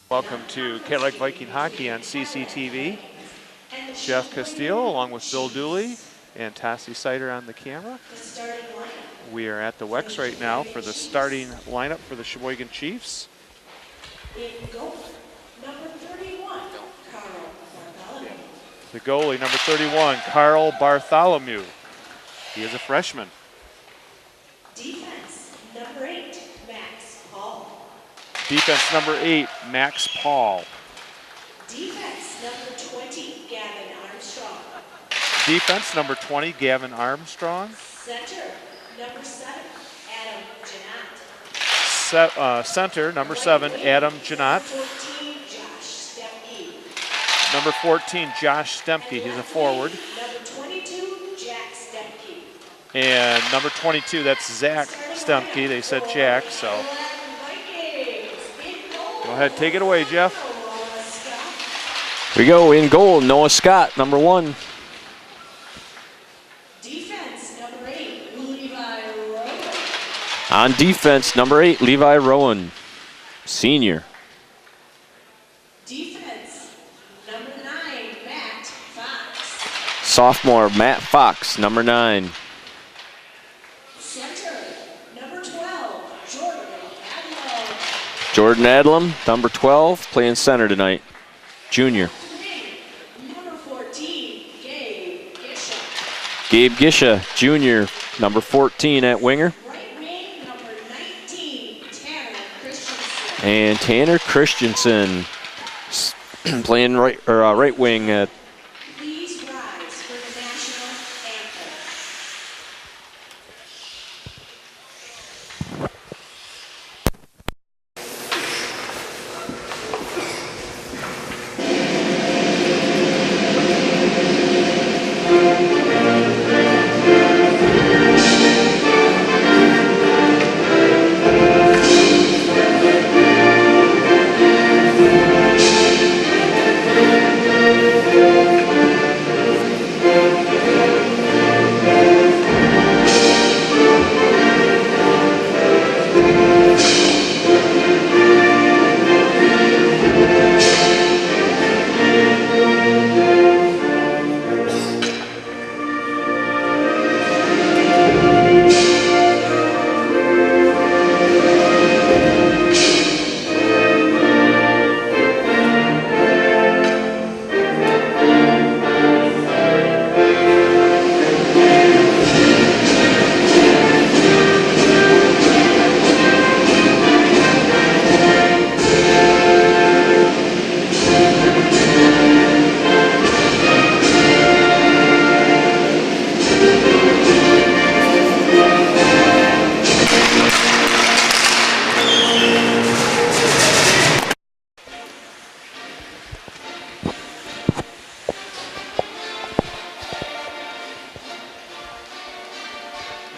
Welcome to Cadillac Viking Hockey on CCTV. Jeff Castillo along with Bill Dooley and Tassie Sider on the camera. We are at the Wex right now for the starting lineup for the Sheboygan Chiefs. The goalie, number 31, Carl Bartholomew. He is a freshman. Defense, number 8, Max Paul. Defense, number 8, Max Paul. Defense, number 20, Gavin Armstrong. Defense, number 20, Gavin Armstrong. Center, number 7, Adam Janot. Center, number 7, Adam Janot. 14, Josh Stepke. Number 14, Josh Stempke. He's a forward. Number 22, Jack Stepke. And number 22, that's Zach Stempke. They said Jack, so. Go ahead, take it away, Jeff. Here we go, in goal, Noah Scott, number 1. Defense, number 8, Levi Rowan. On defense, number 8, Levi Rowan, senior. Defense, number 9, Matt Fox. Sophomore, Matt Fox, number 9. Center, number 12, Jordan Adlow. Jordan Adlam, number 12, playing center tonight, junior. Number 14, Gabe Gisha. Gabe Gisha, junior, number 14 at winger. Right wing, number 19, Tanner Christensen. And Tanner Christensen playing right wing at. Please rise for the national anthem.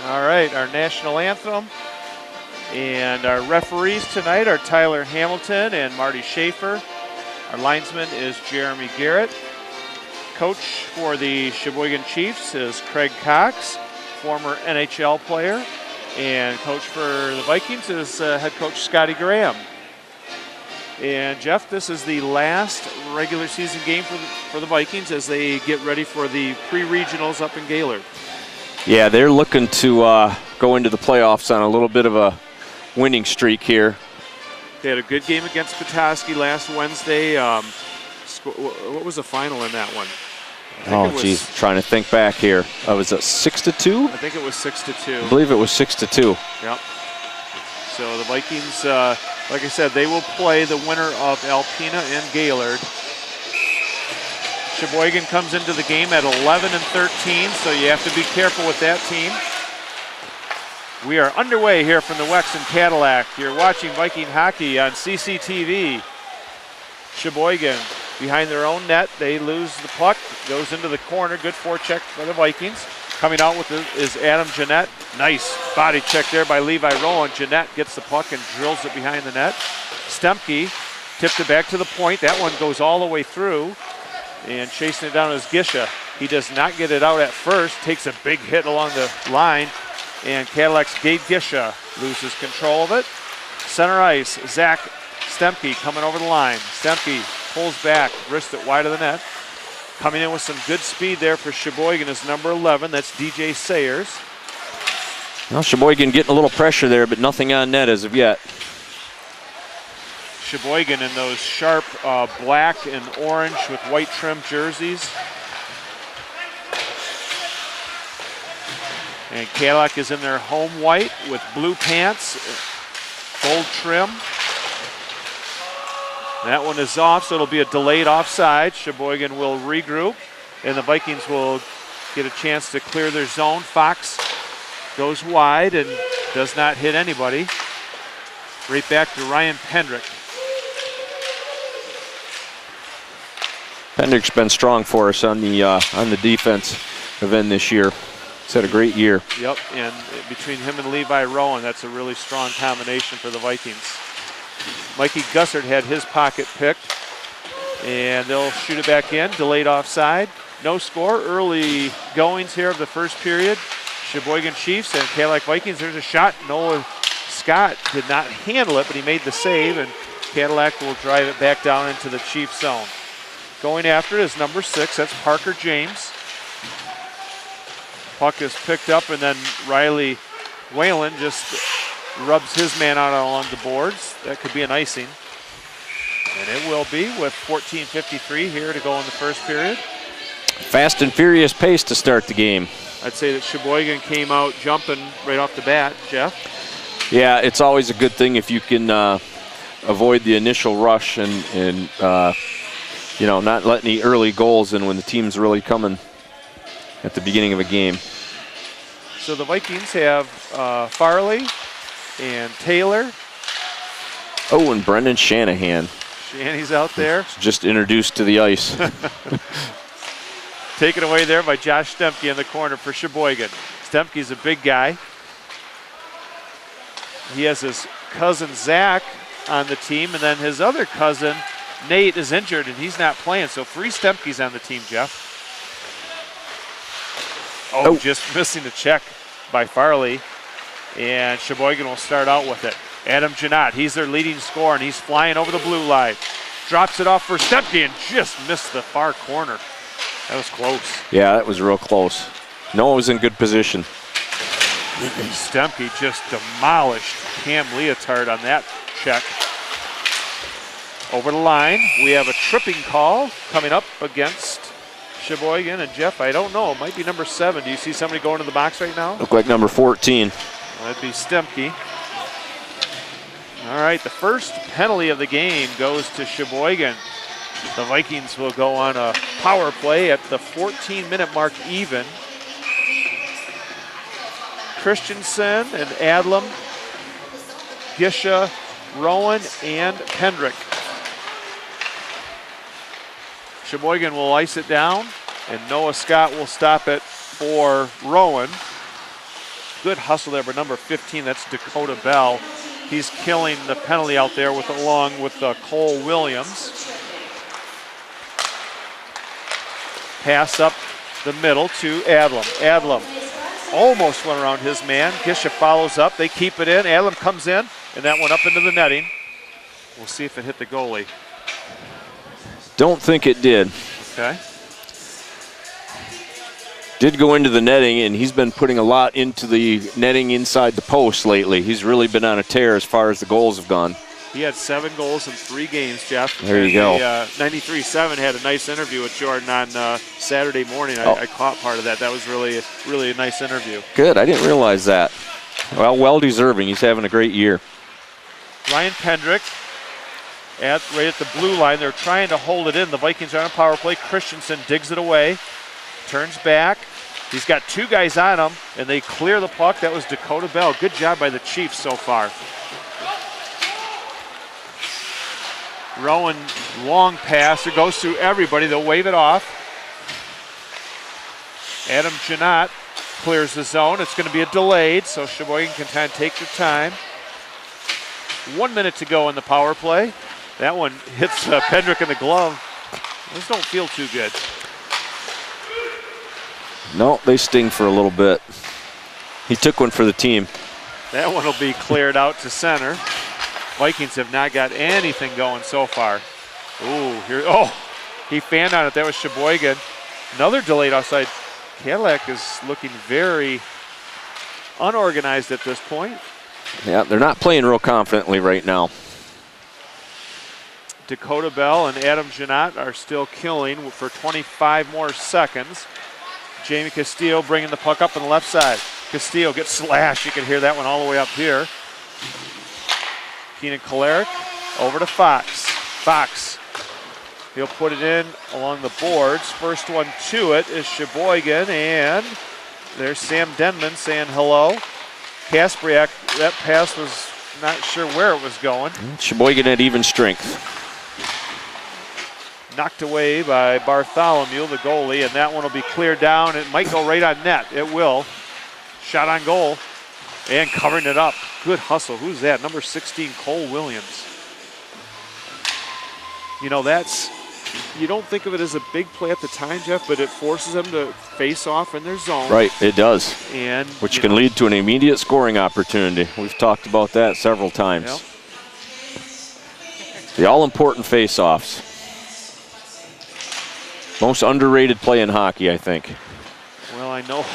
All right, our national anthem. And our referees tonight are Tyler Hamilton and Marty Schaefer. Our linesman is Jeremy Garrett. Coach for the Sheboygan Chiefs is Craig Cox, former NHL player. And coach for the Vikings is head coach Scotty Graham. And Jeff, this is the last regular season game for the Vikings as they get ready for the pre-regionals up in Gaylord. Yeah, they're looking to go into the playoffs on a little bit of a winning streak here. They had a good game against Petoskey last Wednesday. What was the final in that one? Oh, geez, trying to think back here. Was it 6-2? I think it was 6-2. I believe it was 6-2. Yep. So the Vikings, like I said, they will play the winner of Alpena and Gaylord. Sheboygan comes into the game at 11-13, so you have to be careful with that team. We are underway here from the Wex in Cadillac. You're watching Viking hockey on CCTV. Sheboygan behind their own net. They lose the puck, goes into the corner. Good forecheck for the Vikings. Coming out with it is Adam Janot. Nice body check there by Levi Rowan. Janot gets the puck and drills it behind the net. Stempke tipped it back to the point. That one goes all the way through. And chasing it down is Gisha. He does not get it out at first. Takes a big hit along the line. And Cadillac's Gabe Gisha loses control of it. Center ice, Zach Stemke coming over the line. Stemke pulls back, wrists it wide of the net. Coming in with some good speed there for Sheboygan is number 11. That's DJ Sayers. Well, Sheboygan getting a little pressure there, but nothing on net as of yet. Sheboygan in those sharp black and orange with white trim jerseys. And Cadillac is in their home white with blue pants, gold trim. That one is off, so it'll be a delayed offside. Sheboygan will regroup, and the Vikings will get a chance to clear their zone. Fox goes wide and does not hit anybody. Right back to Ryan Pendrick. Pendrick's been strong for us on the defense end this year. He's had a great year. Yep, and between him and Levi Rowan, that's a really strong combination for the Vikings. Mikey Gussert had his pocket picked, and they'll shoot it back in. Delayed offside. No score. Early goings here of the first period. Sheboygan Chiefs and Cadillac Vikings. There's a shot. Noah Scott did not handle it, but he made the save, and Cadillac will drive it back down into the Chiefs zone. Going after it is number 6. That's Parker James. Puck is picked up, and then Riley Whalen just rubs his man out along the boards. That could be an icing. And it will be with 14:53 here to go in the first period. Fast and furious pace to start the game. I'd say that Sheboygan came out jumping right off the bat, Jeff. Yeah, it's always a good thing if you can avoid the initial rush and not let any early goals in when the team's really coming at the beginning of a game. So the Vikings have Farley and Taylor. Oh, and Brendan Shanahan. Shanny's out there. Just introduced to the ice. Taken away there by Josh Stemke in the corner for Sheboygan. Stemke's a big guy. He has his cousin Zach on the team, and then his other cousin Nate is injured and he's not playing. So 3 Stemkes on the team, Jeff. Oh, just missing the check by Farley. And Sheboygan will start out with it. Adam Janot, he's their leading scorer, and he's flying over the blue line. Drops it off for Stemke and just missed the far corner. That was close. Yeah, that was real close. Noah was in good position. Stemke just demolished Cam Leotard on that check. Over the line, we have a tripping call coming up against Sheboygan. And Jeff, I don't know, it might be number 7. Do you see somebody going to the box right now? Look like number 14. Well, that'd be Stemke. All right, the first penalty of the game goes to Sheboygan. The Vikings will go on a power play at the 14-minute mark even. Christensen and Adlam, Gisha, Rowan, and Pendrick. Sheboygan will ice it down, and Noah Scott will stop it for Rowan. Good hustle there by number 15, that's Dakota Bell. He's killing the penalty out there along with Cole Williams. Pass up the middle to Adlam. Adlam almost went around his man. Gisha follows up. They keep it in. Adlam comes in, and that went up into the netting. We'll see if it hit the goalie. Don't think it did. Okay. Did go into the netting, and he's been putting a lot into the netting inside the post lately. He's really been on a tear as far as the goals have gone. He had 7 goals in 3 games, Jeff. There you go. 93.7 had a nice interview with Jordan on Saturday morning. I caught part of that. That was really a nice interview. Good. I didn't realize that. Well deserving. He's having a great year. Ryan Pendrick right at the blue line. They're trying to hold it in. The Vikings are on a power play. Christensen digs it away. Turns back. He's got 2 guys on him, and they clear the puck. That was Dakota Bell. Good job by the Chiefs so far. Rowan, long pass. It goes through everybody. They'll wave it off. Adam Janot clears the zone. It's going to be a delayed, so Sheboygan can kind of take their time. 1 minute to go in the power play. That one hits Pendrick in the glove. Those don't feel too good. No, they sting for a little bit. He took one for the team. That one will be cleared out to center. Vikings have not got anything going so far. Ooh, here, he fanned on it. That was Sheboygan. Another delayed offside. Cadillac is looking very unorganized at this point. Yeah, they're not playing real confidently right now. Dakota Bell and Adam Janot are still killing for 25 more seconds. Jamie Castillo bringing the puck up on the left side. Castillo gets slashed. You can hear that one all the way up here. Keenan Kolaric over to Fox. Fox, he'll put it in along the boards. First one to it is Sheboygan, and there's Sam Denman saying hello. Kaspriak, that pass was not sure where it was going. Sheboygan at even strength. Knocked away by Bartholomew, the goalie, and that one will be cleared down. It might go right on net. It will. Shot on goal and covering it up. Good hustle. Who's that? Number 16, Cole Williams. You know, you don't think of it as a big play at the time, Jeff, but it forces them to face off in their zone. Right, it does. And which can lead to an immediate scoring opportunity. We've talked about that several times. Yep. The all-important face-offs. Most underrated play in hockey, I think. Well, I know.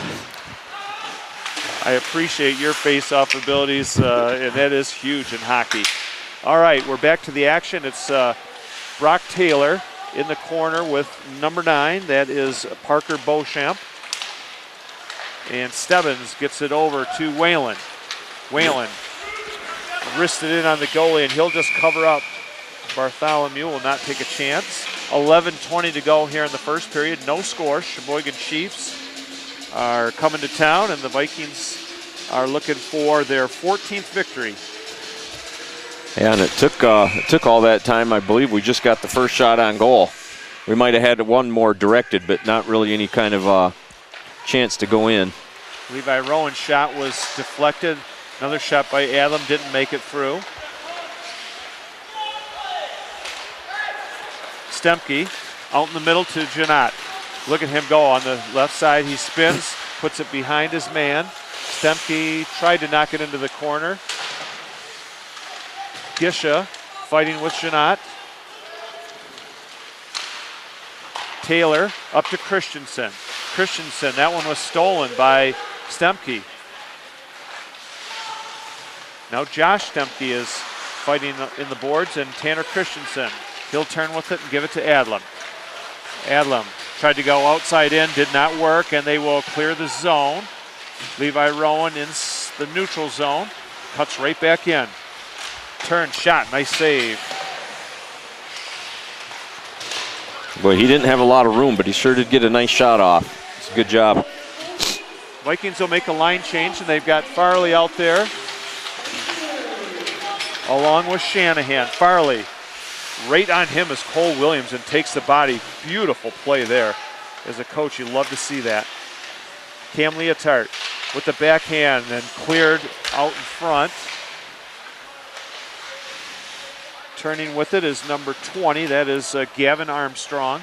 I appreciate your face-off abilities, and that is huge in hockey. All right, we're back to the action. It's Brock Taylor in the corner with number 9. That is Parker Beauchamp. And Stebbins gets it over to Whalen. Whalen wristed in on the goalie, and he'll just cover up. Bartholomew will not take a chance. 11:20 to go here in the first period. No score. Sheboygan Chiefs are coming to town, and the Vikings are looking for their 14th victory. Yeah, and it took all that time. I believe we just got the first shot on goal. We might have had one more directed, but not really any kind of chance to go in. Levi Rowan's shot was deflected. Another shot by Adam didn't make it through. Stemke out in the middle to Janot. Look at him go on the left side. He spins, puts it behind his man. Stemke tried to knock it into the corner. Gisha fighting with Janot. Taylor up to Christensen. Christensen, that one was stolen by Stemke. Now Josh Stemke is fighting in the boards, and Tanner Christensen. He'll turn with it and give it to Adlam. Adlam tried to go outside in, did not work, and they will clear the zone. Levi Rowan in the neutral zone. Cuts right back in. Turn, shot, nice save. Boy, he didn't have a lot of room, but he sure did get a nice shot off. It's a good job. Vikings will make a line change, and they've got Farley out there along with Shanahan. Farley. Right on him is Cole Williams and takes the body. Beautiful play there. As a coach, you love to see that. Cam Leotard with the backhand and cleared out in front. Turning with it is number 20. That is Gavin Armstrong.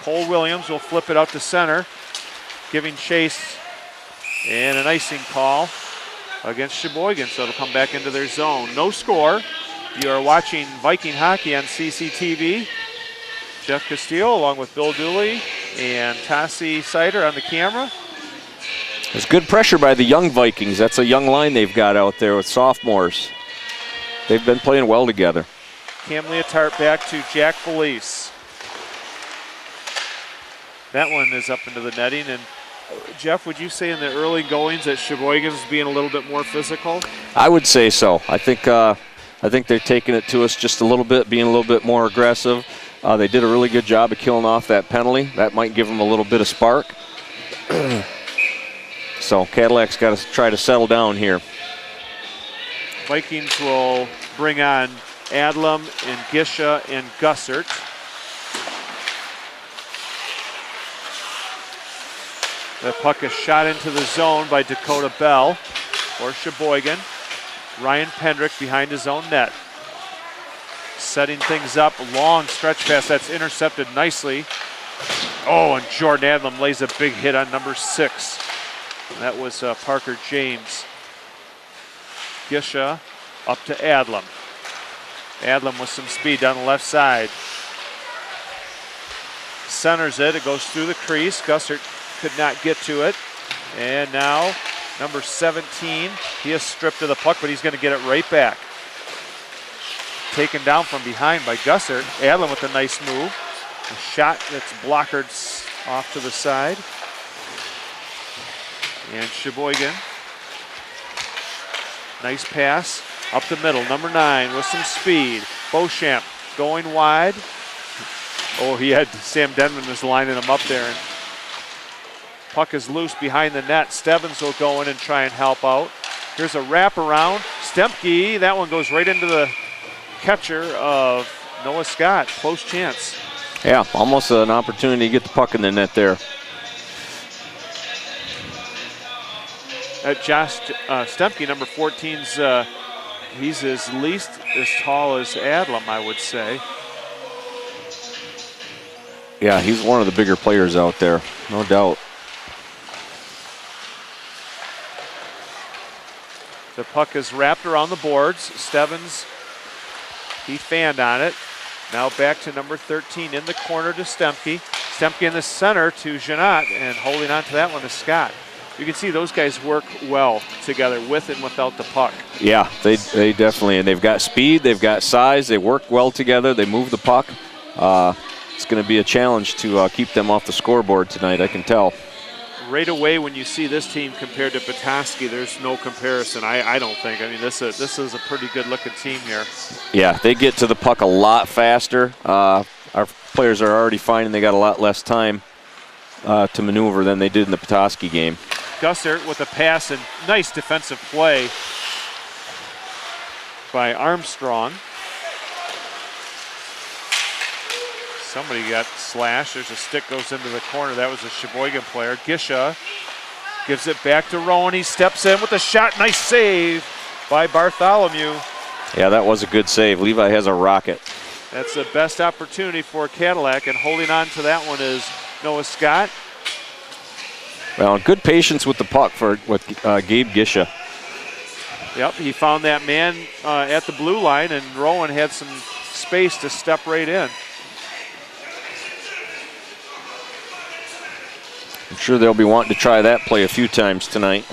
Cole Williams will flip it out to center, giving chase and an icing call against Sheboygan, so it'll come back into their zone. No score. You are watching Viking hockey on CCTV. Jeff Castillo along with Bill Dooley and Tassi Sider on the camera. There's good pressure by the young Vikings. That's a young line they've got out there with sophomores. They've been playing well together. Cam Leotard back to Jack Felice. That one is up into the netting, and Jeff, would you say in the early goings that Sheboygan's being a little bit more physical? I would say so. I think they're taking it to us just a little bit, being a little bit more aggressive. They did a really good job of killing off that penalty. That might give them a little bit of spark. So Cadillac's got to try to settle down here. Vikings will bring on Adlam and Gisha and Gussert. The puck is shot into the zone by Dakota Bell for Sheboygan. Ryan Pendrick behind his own net. Setting things up, long stretch pass that's intercepted nicely. Oh, and Jordan Adlam lays a big hit on number 6. That was Parker James. Gisha up to Adlam. Adlam with some speed down the left side. Centers it. It goes through the crease. Gussert could not get to it. And now number 17, he is stripped of the puck, but he's going to get it right back. Taken down from behind by Gussert. Adlam with a nice move. A shot that's blockered off to the side. And Sheboygan. Nice pass up the middle. Number 9 with some speed. Beauchamp going wide. Oh, he had Sam Denman was lining him up there. And puck is loose behind the net. Stebbins will go in and try and help out. Here's a wraparound. Stempke, that one goes right into the catcher of Noah Scott. Close chance. Yeah, almost an opportunity to get the puck in the net there. Josh Stempke, number 14's, he's at least as tall as Adlam, I would say. Yeah, he's one of the bigger players out there, no doubt. The puck is wrapped around the boards. Stebbins, he fanned on it. Now back to number 13 in the corner to Stempke. Stempke in the center to Janot, and holding on to that one is Scott. You can see those guys work well together with and without the puck. Yeah, they definitely, and they've got speed, they've got size, they work well together, they move the puck. It's going to be a challenge to keep them off the scoreboard tonight, I can tell. Right away when you see this team compared to Petoskey, there's no comparison, I don't think. I mean, this is a pretty good-looking team here. Yeah, they get to the puck a lot faster. Our players are already finding they got a lot less time to maneuver than they did in the Petoskey game. Gussert with a pass and nice defensive play by Armstrong. Somebody got slashed. There's a stick goes into the corner. That was a Sheboygan player. Gisha gives it back to Rowan. He steps in with a shot. Nice save by Bartholomew. Yeah, that was a good save. Levi has a rocket. That's the best opportunity for Cadillac, and holding on to that one is Noah Scott. Well, good patience with the puck with Gabe Gisha. Yep, he found that man at the blue line, and Rowan had some space to step right in. I'm sure they'll be wanting to try that play a few times tonight.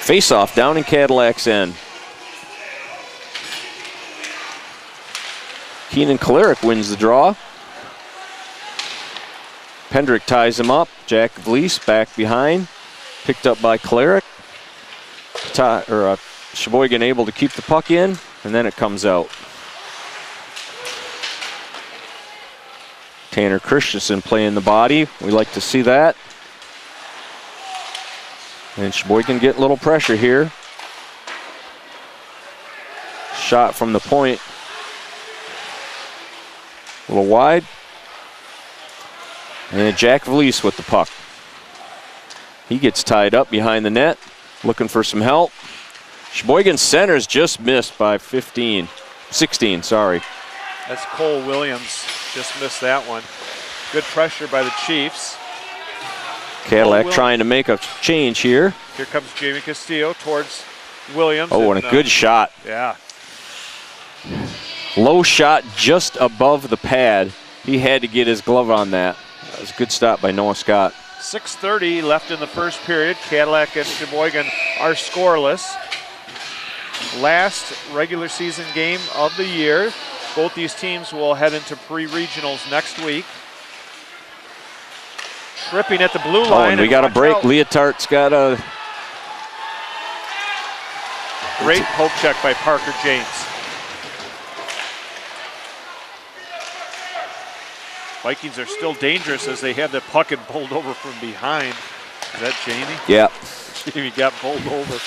Face-off down in Cadillac's end. Keenan Kalarick wins the draw. Pendrick ties him up. Jack Vlies back behind. Picked up by Kalarick. Sheboygan able to keep the puck in, and then it comes out. Tanner Christensen playing the body. We like to see that. And Sheboygan get a little pressure here. Shot from the point. A little wide. And then Jack Vlies with the puck. He gets tied up behind the net, looking for some help. Sheboygan centers just missed by 16, sorry. That's Cole Williams, just missed that one. Good pressure by the Chiefs. Cadillac trying to make a change here. Here comes Jamie Castillo towards Williams. Oh, and a good shot. Yeah. Low shot just above the pad. He had to get his glove on that. That was a good stop by Noah Scott. 6:30 left in the first period. Cadillac and Sheboygan are scoreless. Last regular season game of the year. Both these teams will head into pre-regionals next week. Tripping at the blue line. And we got a break. Out. Leotart's got a... Great poke check by Parker James. Vikings are still dangerous as they have the puck and bowled over from behind. Is that Jamie? Yeah. Jamie got bowled over.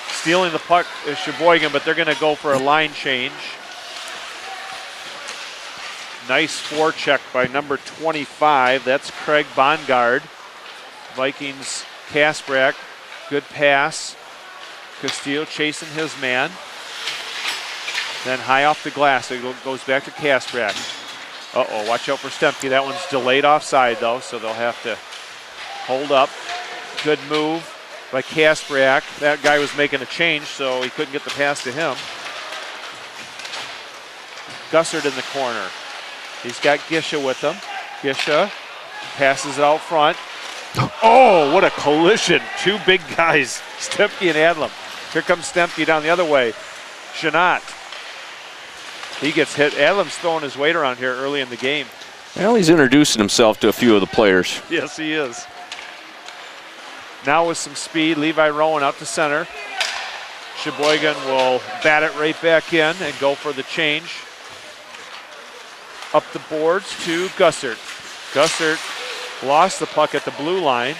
Stealing the puck is Sheboygan, but they're going to go for a line change. Nice forecheck by number 25. That's Craig Bongard. Vikings, Kasprak. Good pass. Castillo chasing his man. Then high off the glass. It goes back to Kasprak. Uh-oh, watch out for Stempke. That one's delayed offside, though, so they'll have to hold up. Good move by Kaspriak. That guy was making a change, so he couldn't get the pass to him. Gussert in the corner. He's got Gisha with him. Gisha passes it out front. Oh, what a collision. Two big guys, Stempke and Adlam. Here comes Stempke down the other way. Janot. He gets hit. Adlam's throwing his weight around here early in the game. Well, he's introducing himself to a few of the players. Yes, he is. Now with some speed, Levi Rowan out to center. Sheboygan will bat it right back in and go for the change. Up the boards to Gussert. Gussert lost the puck at the blue line,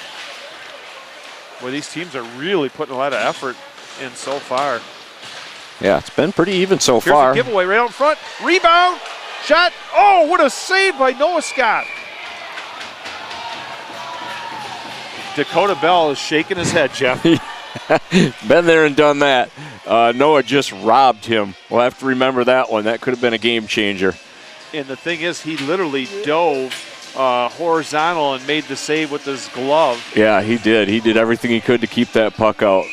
where these teams are really putting a lot of effort in so far. Yeah, it's been pretty even so Here's far. a giveaway right out front. Rebound. Shot. Oh, what a save by Noah Scott. Dakota Bell is shaking his head, Jeff. Been there and done that. Noah just robbed him. We'll have to remember that one. That could have been a game changer. And the thing is, he literally dove horizontal and made the save with his glove. Yeah, he did. He did everything he could to keep that puck out.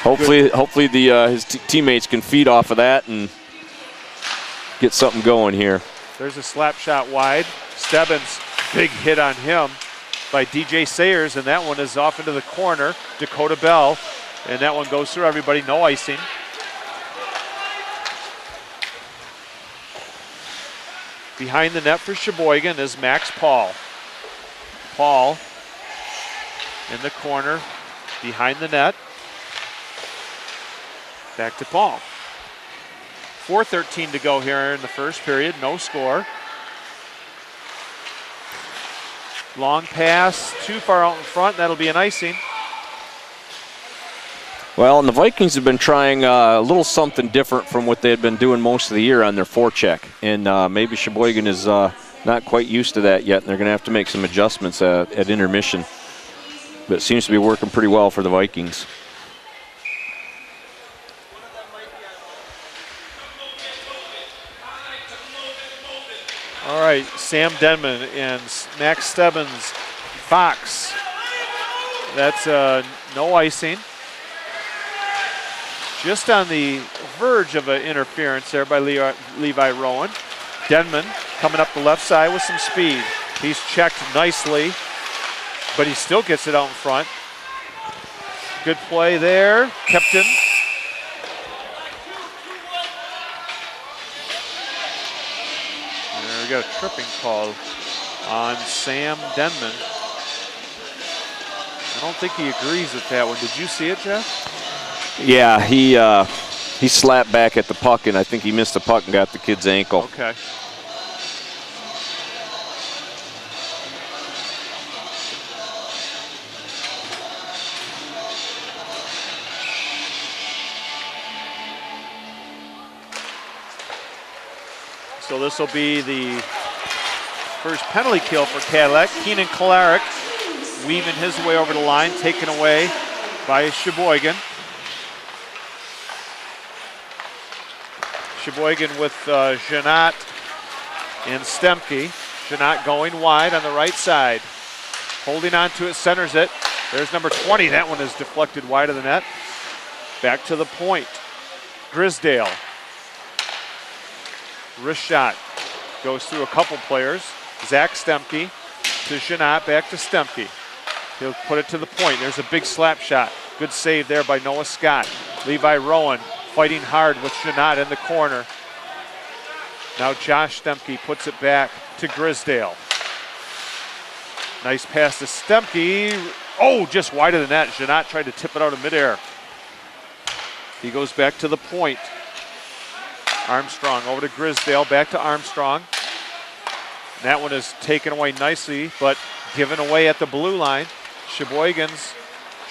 Hopefully his teammates can feed off of that and get something going here. There's a slap shot wide. Stebbins, big hit on him by DJ Sayers, and that one is off into the corner. Dakota Bell, and that one goes through everybody, no icing. Behind the net for Sheboygan is Max Paul. Paul in the corner, behind the net. Back to Paul. 4:13 to go here in the first period, no score. Long pass, too far out in front, that'll be an icing. Well, and the Vikings have been trying a little something different from what they had been doing most of the year on their forecheck. And maybe Sheboygan is not quite used to that yet, and they're going to have to make some adjustments at intermission. But it seems to be working pretty well for the Vikings. All right, Sam Denman and Max Stebbins, Fox. That's no icing. Just on the verge of an interference there by Levi Rowan. Denman coming up the left side with some speed. He's checked nicely, but he still gets it out in front. Good play there, Kepton. There we got a tripping call on Sam Denman. I don't think he agrees with that one. Did you see it, Jeff? Yeah, he slapped back at the puck, and I think he missed the puck and got the kid's ankle. Okay. So this will be the first penalty kill for Cadillac. Keenan Kolaric weaving his way over the line, taken away by Sheboygan. Sheboygan with Janot and Stempke. Janot going wide on the right side. Holding on to it, centers it. There's number 20. That one is deflected wide of the net. Back to the point. Grisdale. Wrist shot. Goes through a couple players. Zach Stempke to Janot, back to Stempke. He'll put it to the point. There's a big slap shot. Good save there by Noah Scott. Levi Rowan fighting hard with Janot in the corner. Now Josh Stempke puts it back to Grisdale. Nice pass to Stempke. Oh, just wide of the net. Janot tried to tip it out of midair. He goes back to the point. Armstrong over to Grisdale, back to Armstrong. And that one is taken away nicely, but given away at the blue line. Sheboygan's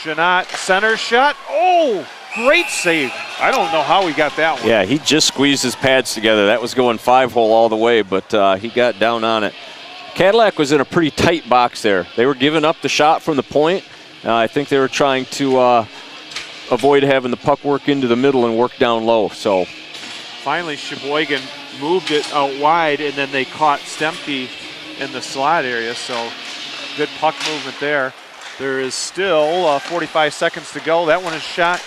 Janot, center shot. Oh, great save. I don't know how he got that one. Yeah, he just squeezed his pads together. That was going 5-hole all the way, but he got down on it. Cadillac was in a pretty tight box there. They were giving up the shot from the point. I think they were trying to avoid having the puck work into the middle and work down low. So finally, Sheboygan moved it out wide, and then they caught Stempke in the slot area. So good puck movement there. There is still 45 seconds to go. That one is shot,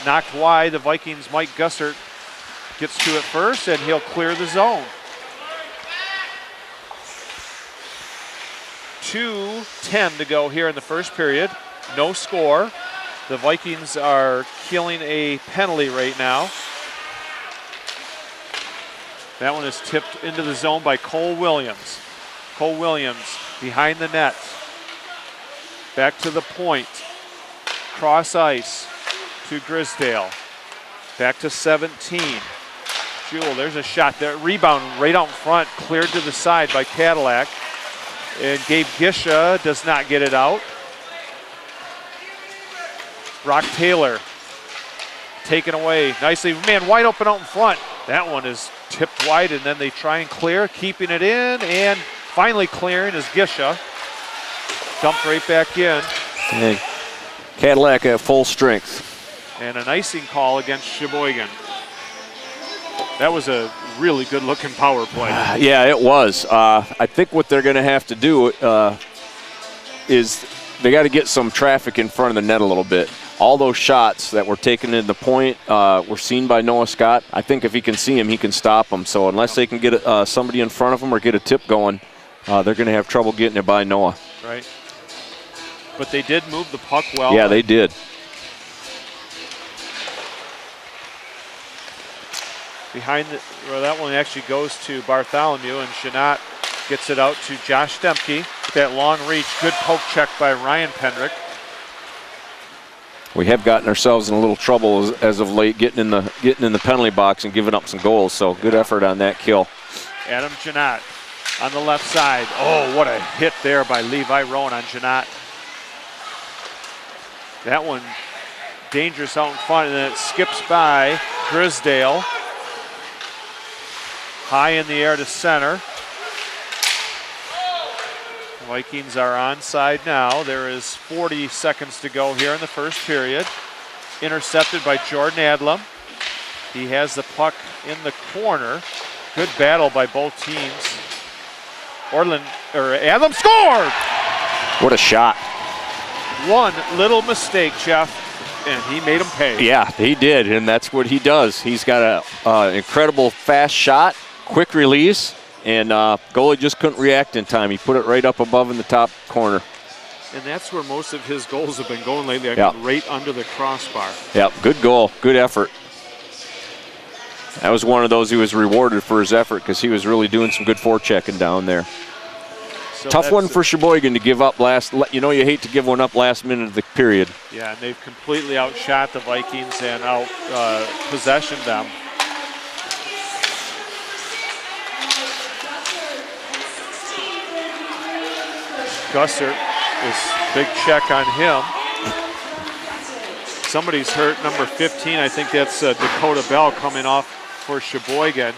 knocked wide. The Vikings' Mike Gussert gets to it first, and he'll clear the zone. 2:10 to go here in the first period. No score. The Vikings are killing a penalty right now. That one is tipped into the zone by Cole Williams. Cole Williams behind the net. Back to the point. Cross ice to Grisdale. Back to 17. Jewell, there's a shot there. Rebound right out in front, cleared to the side by Cadillac. And Gabe Gisha does not get it out. Brock Taylor taken away nicely. Man, wide open out in front. That one is tipped wide, and then they try and clear, keeping it in, and finally clearing is Gisha. Dumped right back in. Hey, Cadillac at full strength. And an icing call against Sheboygan. That was a really good-looking power play. Yeah, it was. I think what they're going to have to do is they got to get some traffic in front of the net a little bit. All those shots that were taken in the point were seen by Noah Scott. I think if he can see him, he can stop them. So unless they can get somebody in front of him or get a tip going, they're going to have trouble getting it by Noah. Right. But they did move the puck well. Yeah, they did. Behind that one actually goes to Bartholomew, and Janot gets it out to Josh Dempke. That long reach, good poke check by Ryan Pendrick. We have gotten ourselves in a little trouble as of late, getting in the penalty box and giving up some goals. So good effort on that kill. Adam Janot on the left side. Oh, what a hit there by Levi Rowan on Janot. That one dangerous out in front, and then it skips by Grisdale. High in the air to center. Vikings are onside now. There is 40 seconds to go here in the first period. Intercepted by Jordan Adlam. He has the puck in the corner. Good battle by both teams. Adlam scored! What a shot. One little mistake, Jeff, and he made him pay. Yeah, he did, and that's what he does. He's got an incredible fast shot, quick release, and goalie just couldn't react in time. He put it right up above in the top corner. And that's where most of his goals have been going lately. Right under the crossbar. Yeah, good goal, good effort. That was one of those he was rewarded for his effort because he was really doing some good forechecking down there. So tough one for Sheboygan to give up you hate to give one up last minute of the period. Yeah, and they've completely outshot the Vikings and out-possessioned them. Gussert is big check on him. Somebody's hurt, number 15. I think that's Dakota Bell coming off for Sheboygan.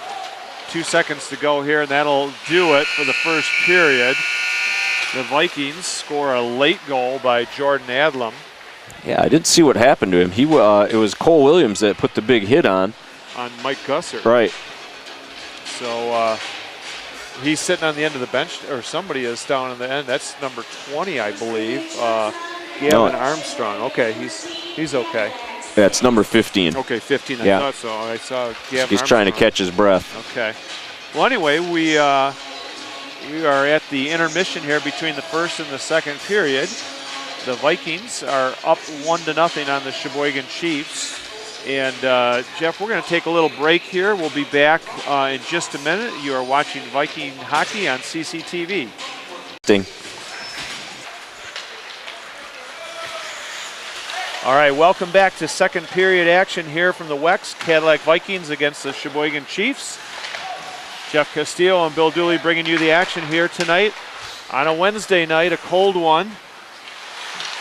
2 seconds to go here, and that'll do it for the first period. The Vikings score a late goal by Jordan Adlam. Yeah, I didn't see what happened to him. It was Cole Williams that put the big hit on Mike Gussert. Right. So he's sitting on the end of the bench, or somebody is down on the end. That's number 20, I believe. Gavin Armstrong. Okay, he's okay. That's number 15. Okay, 15. I thought so. I saw Gavin He's Armstrong. trying to catch his breath. Okay. Well, anyway, we are at the intermission here between the first and the second period. The Vikings are up 1-0 on the Sheboygan Chiefs. And, Jeff, we're going to take a little break here. We'll be back in just a minute. You are watching Viking hockey on CCTV. All right, welcome back to second period action here from the WEX. Cadillac Vikings against the Sheboygan Chiefs. Jeff Castillo and Bill Dooley bringing you the action here tonight on a Wednesday night, a cold one.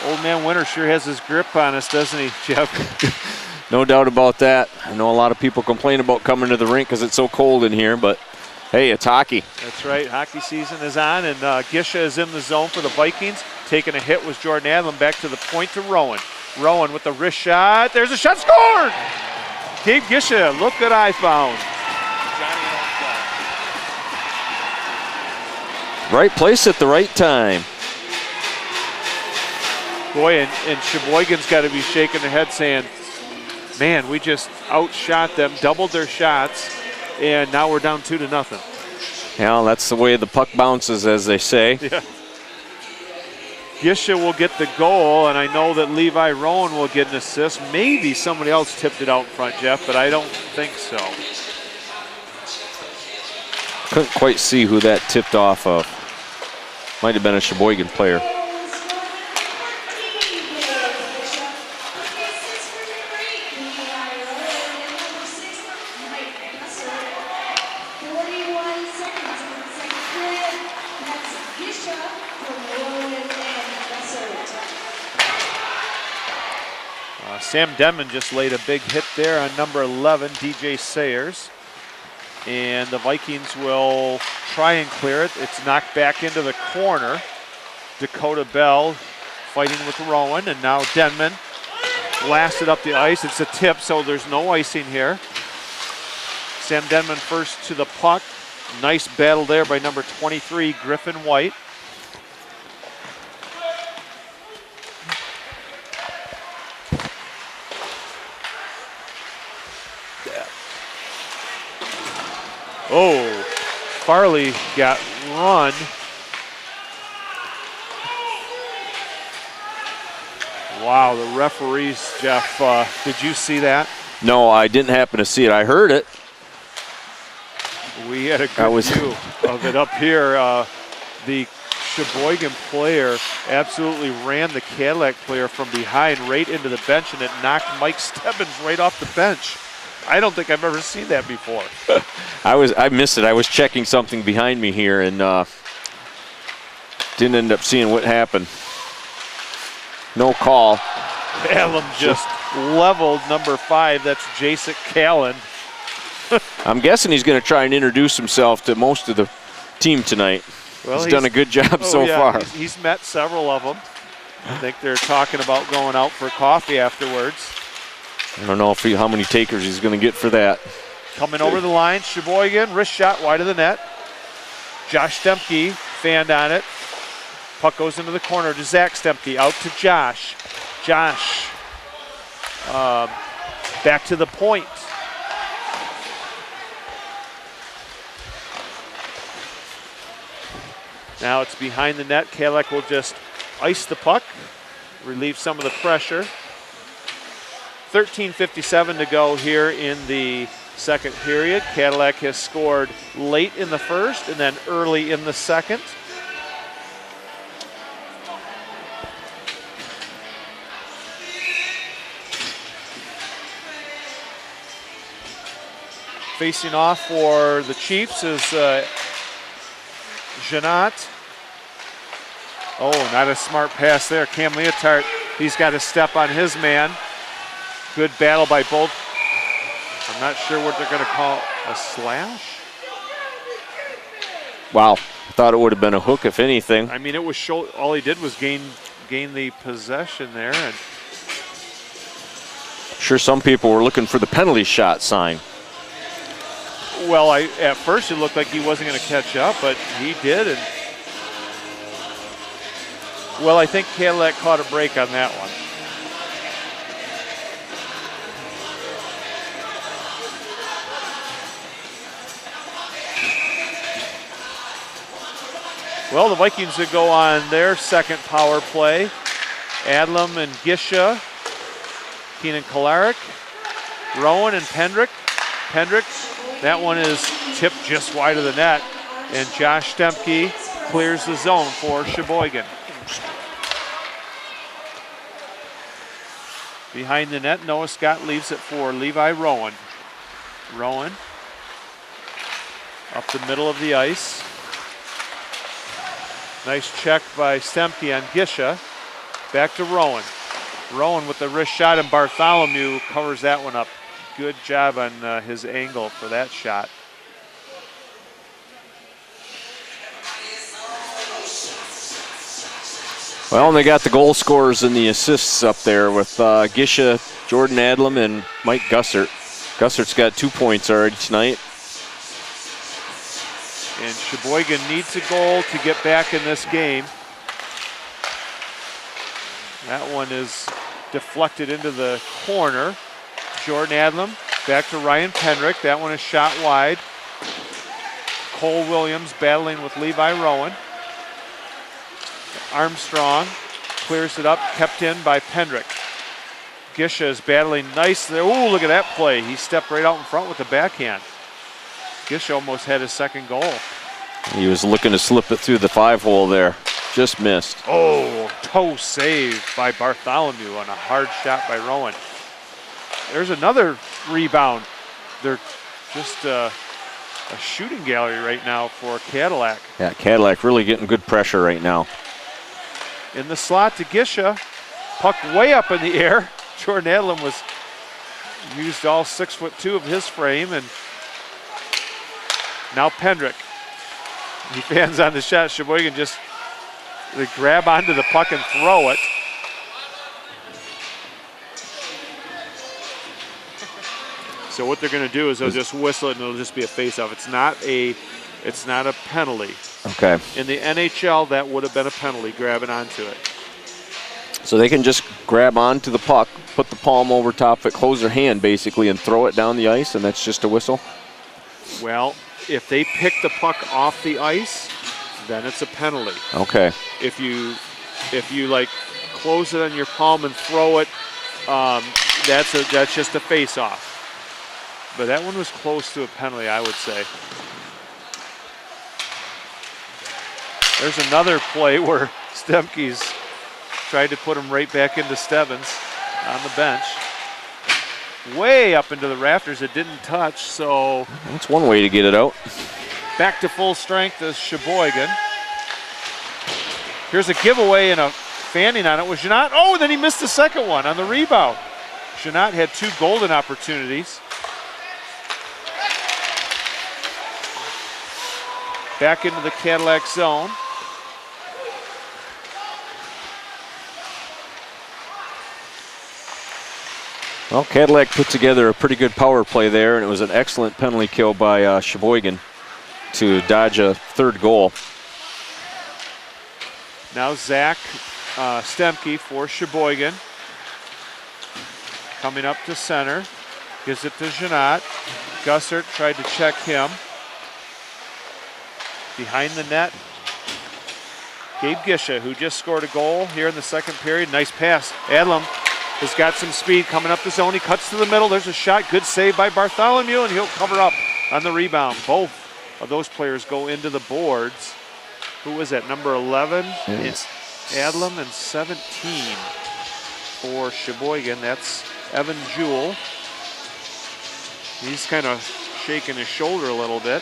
Old man Winter sure has his grip on us, doesn't he, Jeff? No doubt about that. I know a lot of people complain about coming to the rink because it's so cold in here, but hey, it's hockey. That's right. Hockey season is on, and Gisha is in the zone for the Vikings. Taking a hit was Jordan Adlam. Back to the point to Rowan. Rowan with the wrist shot. There's a shot scored! Gabe Gisha, look what I found. Right place at the right time. Boy, and Sheboygan's got to be shaking their head saying, man, we just outshot them, doubled their shots, and now we're down 2-0. Yeah, that's the way the puck bounces, as they say. Yeah. Gisha will get the goal, and I know that Levi Rowan will get an assist. Maybe somebody else tipped it out in front, Jeff, but I don't think so. Couldn't quite see who that tipped off of. Might have been a Sheboygan player. Sam Denman just laid a big hit there on number 11, DJ Sayers. And the Vikings will try and clear it. It's knocked back into the corner. Dakota Bell fighting with Rowan, and now Denman blasted up the ice. It's a tip, so there's no icing here. Sam Denman first to the puck. Nice battle there by number 23, Griffin White. Oh, Farley got run. Wow, the referees, Jeff, did you see that? No, I didn't happen to see it. I heard it. We had a good view of it up here. The Sheboygan player absolutely ran the Cadillac player from behind right into the bench, and it knocked Mike Stebbins right off the bench. I don't think I've ever seen that before. I missed it. I was checking something behind me here and didn't end up seeing what happened. No call. Allen just leveled number 5. That's Jacek Callan. I'm guessing he's going to try and introduce himself to most of the team tonight. Well, he's done a good job so far. He's met several of them. I think they're talking about going out for coffee afterwards. I don't know how many takers he's going to get for that. Coming over the line, Sheboygan, wrist shot wide of the net. Josh Stemke fanned on it. Puck goes into the corner to Zach Stemke, out to Josh. Josh back to the point. Now it's behind the net. Cadillac will just ice the puck, relieve some of the pressure. 13:57 to go here in the second period. Cadillac has scored late in the first and then early in the second. Facing off for the Chiefs is Janot. Oh, not a smart pass there. Cam Leotard, he's got to step on his man. Good battle by both. I'm not sure what they're going to call a slash. Wow, thought it would have been a hook if anything. I mean, it was all he did was gain the possession there. And sure, some people were looking for the penalty shot sign. Well, at first it looked like he wasn't going to catch up, but he did. And well, I think Cadillac caught a break on that one. Well, the Vikings would go on their second power play. Adlam and Gisha, Keenan Kolarek, Rowan and Pendrick. Pendrick, that one is tipped just wide of the net. And Josh Stemke clears the zone for Sheboygan. Behind the net, Noah Scott leaves it for Levi Rowan. Rowan up the middle of the ice. Nice check by Stemke on Gisha. Back to Rowan. Rowan with the wrist shot, and Bartholomew covers that one up. Good job on his angle for that shot. Well, and they got the goal scorers and the assists up there with Gisha, Jordan Adlam, and Mike Gussert. Gussert's got 2 points already tonight. And Sheboygan needs a goal to get back in this game. That one is deflected into the corner. Jordan Adlam back to Ryan Pendrick. That one is shot wide. Cole Williams battling with Levi Rowan. Armstrong clears it up, kept in by Pendrick. Gisha is battling nice there. Ooh, look at that play. He stepped right out in front with the backhand. Gisha almost had his second goal. He was looking to slip it through the 5-hole there. Just missed. Oh, toe save by Bartholomew on a hard shot by Rowan. There's another rebound. They're just a shooting gallery right now for Cadillac. Yeah, Cadillac really getting good pressure right now. In the slot to Gisha. Puck way up in the air. Jordan Adlam used all 6'2" of his frame, and now Pendrick. He fans on the shot. Sheboygan just they grab onto the puck and throw it. So what they're going to do is they'll just whistle it and it'll just be a face-off. It's not a penalty. Okay. In the NHL, that would have been a penalty, grabbing onto it. So they can just grab onto the puck, put the palm over top of it, close their hand basically, and throw it down the ice, and that's just a whistle? Well, if they pick the puck off the ice, then it's a penalty. Okay. If you like close it on your palm and throw it, that's just a face-off. But that one was close to a penalty, I would say. There's another play where Stemke's tried to put him right back into Stebbins on the bench. Way up into the rafters, it didn't touch, so. That's one way to get it out. Back to full strength is Sheboygan. Here's a giveaway and a fanning on it was Janot. Oh, and then he missed the second one on the rebound. Janot had 2 golden opportunities. Back into the Cadillac zone. Well, Cadillac put together a pretty good power play there, and it was an excellent penalty kill by Sheboygan to dodge a 3rd goal. Now Zach Stemke for Sheboygan. Coming up to center. Gives it to Janot. Gussert tried to check him. Behind the net, Gabe Gisha, who just scored a goal here in the second period. Nice pass. Adlam has got some speed coming up the zone. He cuts to the middle. There's a shot. Good save by Bartholomew, and he'll cover up on the rebound. Both of those players go into the boards. Who was that? Number 11? It's Adlam, and 17 for Sheboygan. That's Evan Jewell. He's kind of shaking his shoulder a little bit.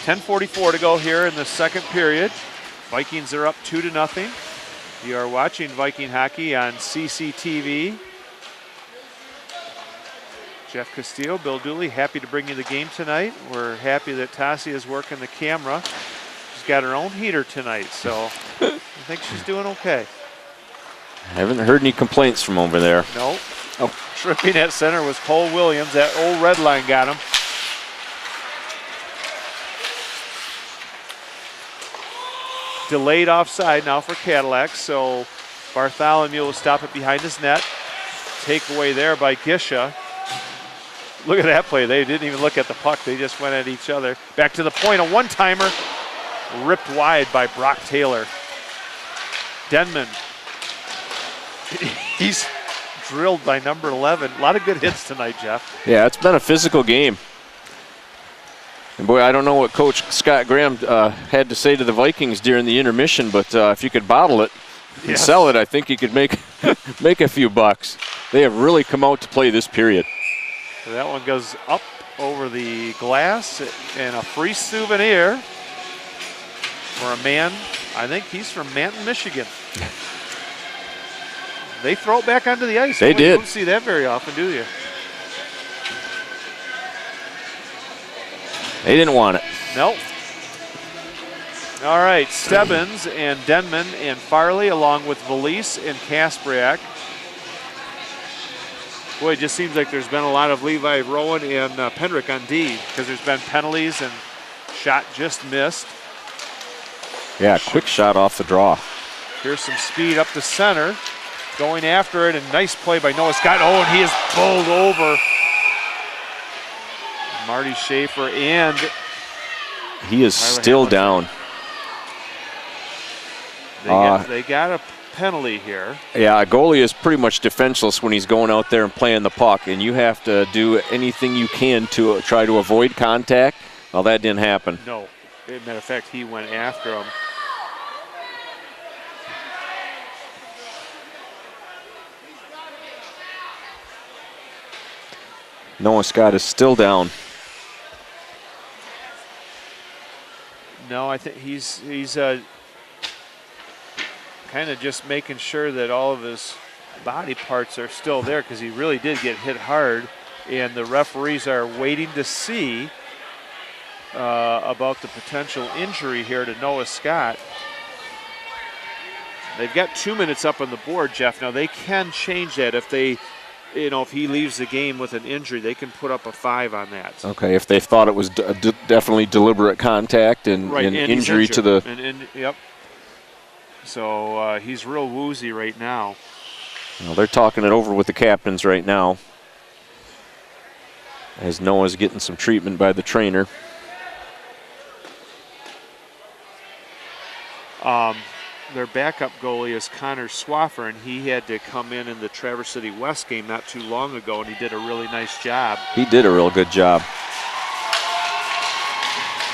10:44 to go here in the second period. Vikings are up 2-0. You are watching Viking hockey on CCTV. Jeff Castillo, Bill Dooley, happy to bring you the game tonight. We're happy that Tassia is working the camera. She's got her own heater tonight, so I think she's doing okay. I haven't heard any complaints from over there. No. Oh. Tripping at center was Cole Williams. That old red line got him. Delayed offside now for Cadillac, so Bartholomew will stop it behind his net. Takeaway there by Gisha. Look at that play. They didn't even look at the puck. They just went at each other. Back to the point. A one-timer ripped wide by Brock Taylor. Denman. He's drilled by number 11. A lot of good hits tonight, Jeff. Yeah, it's been a physical game. And boy, I don't know what Coach Scott Graham had to say to the Vikings during the intermission, but if you could bottle it and sell it, I think you could make make a few bucks. They have really come out to play this period. So that one goes up over the glass and a free souvenir for a man. I think he's from Manton, Michigan. They throw it back onto the ice. They did. You don't see that very often, do you? They didn't want it. Nope. All right, Stebbins and Denman and Farley along with Valise and Kaspriak. Boy, it just seems like there's been a lot of Levi Rowan and Pendrick on D because there's been penalties and Shot just missed. Yeah, quick shot off the draw. Here's some speed up the center. Going after it, and nice play by Noah Scott. Oh, and he is bowled over Marty Schaefer, and he is still down. They got a penalty here. Yeah, a goalie is pretty much defenseless when he's going out there and playing the puck, and you have to do anything you can to try to avoid contact. Well, that didn't happen. No. As a matter of fact, he went after him. Noah Scott is still down. No, I think he's kind of just making sure that all of his body parts are still there, because he really did get hit hard, and the referees are waiting to see about the potential injury here to Noah Scott. They've got 2 minutes up on the board, Jeff. Now they can change that if they, if he leaves the game with an injury, they can put up a 5 on that. Okay, if they thought it was definitely deliberate contact and injury to the. Yep. So he's real woozy right now. Well, they're talking it over with the captains right now, as Noah's getting some treatment by the trainer. Their backup goalie is Connor Swaffer, and he had to come in the Traverse City West game not too long ago, and he did a really nice job. He did a real good job.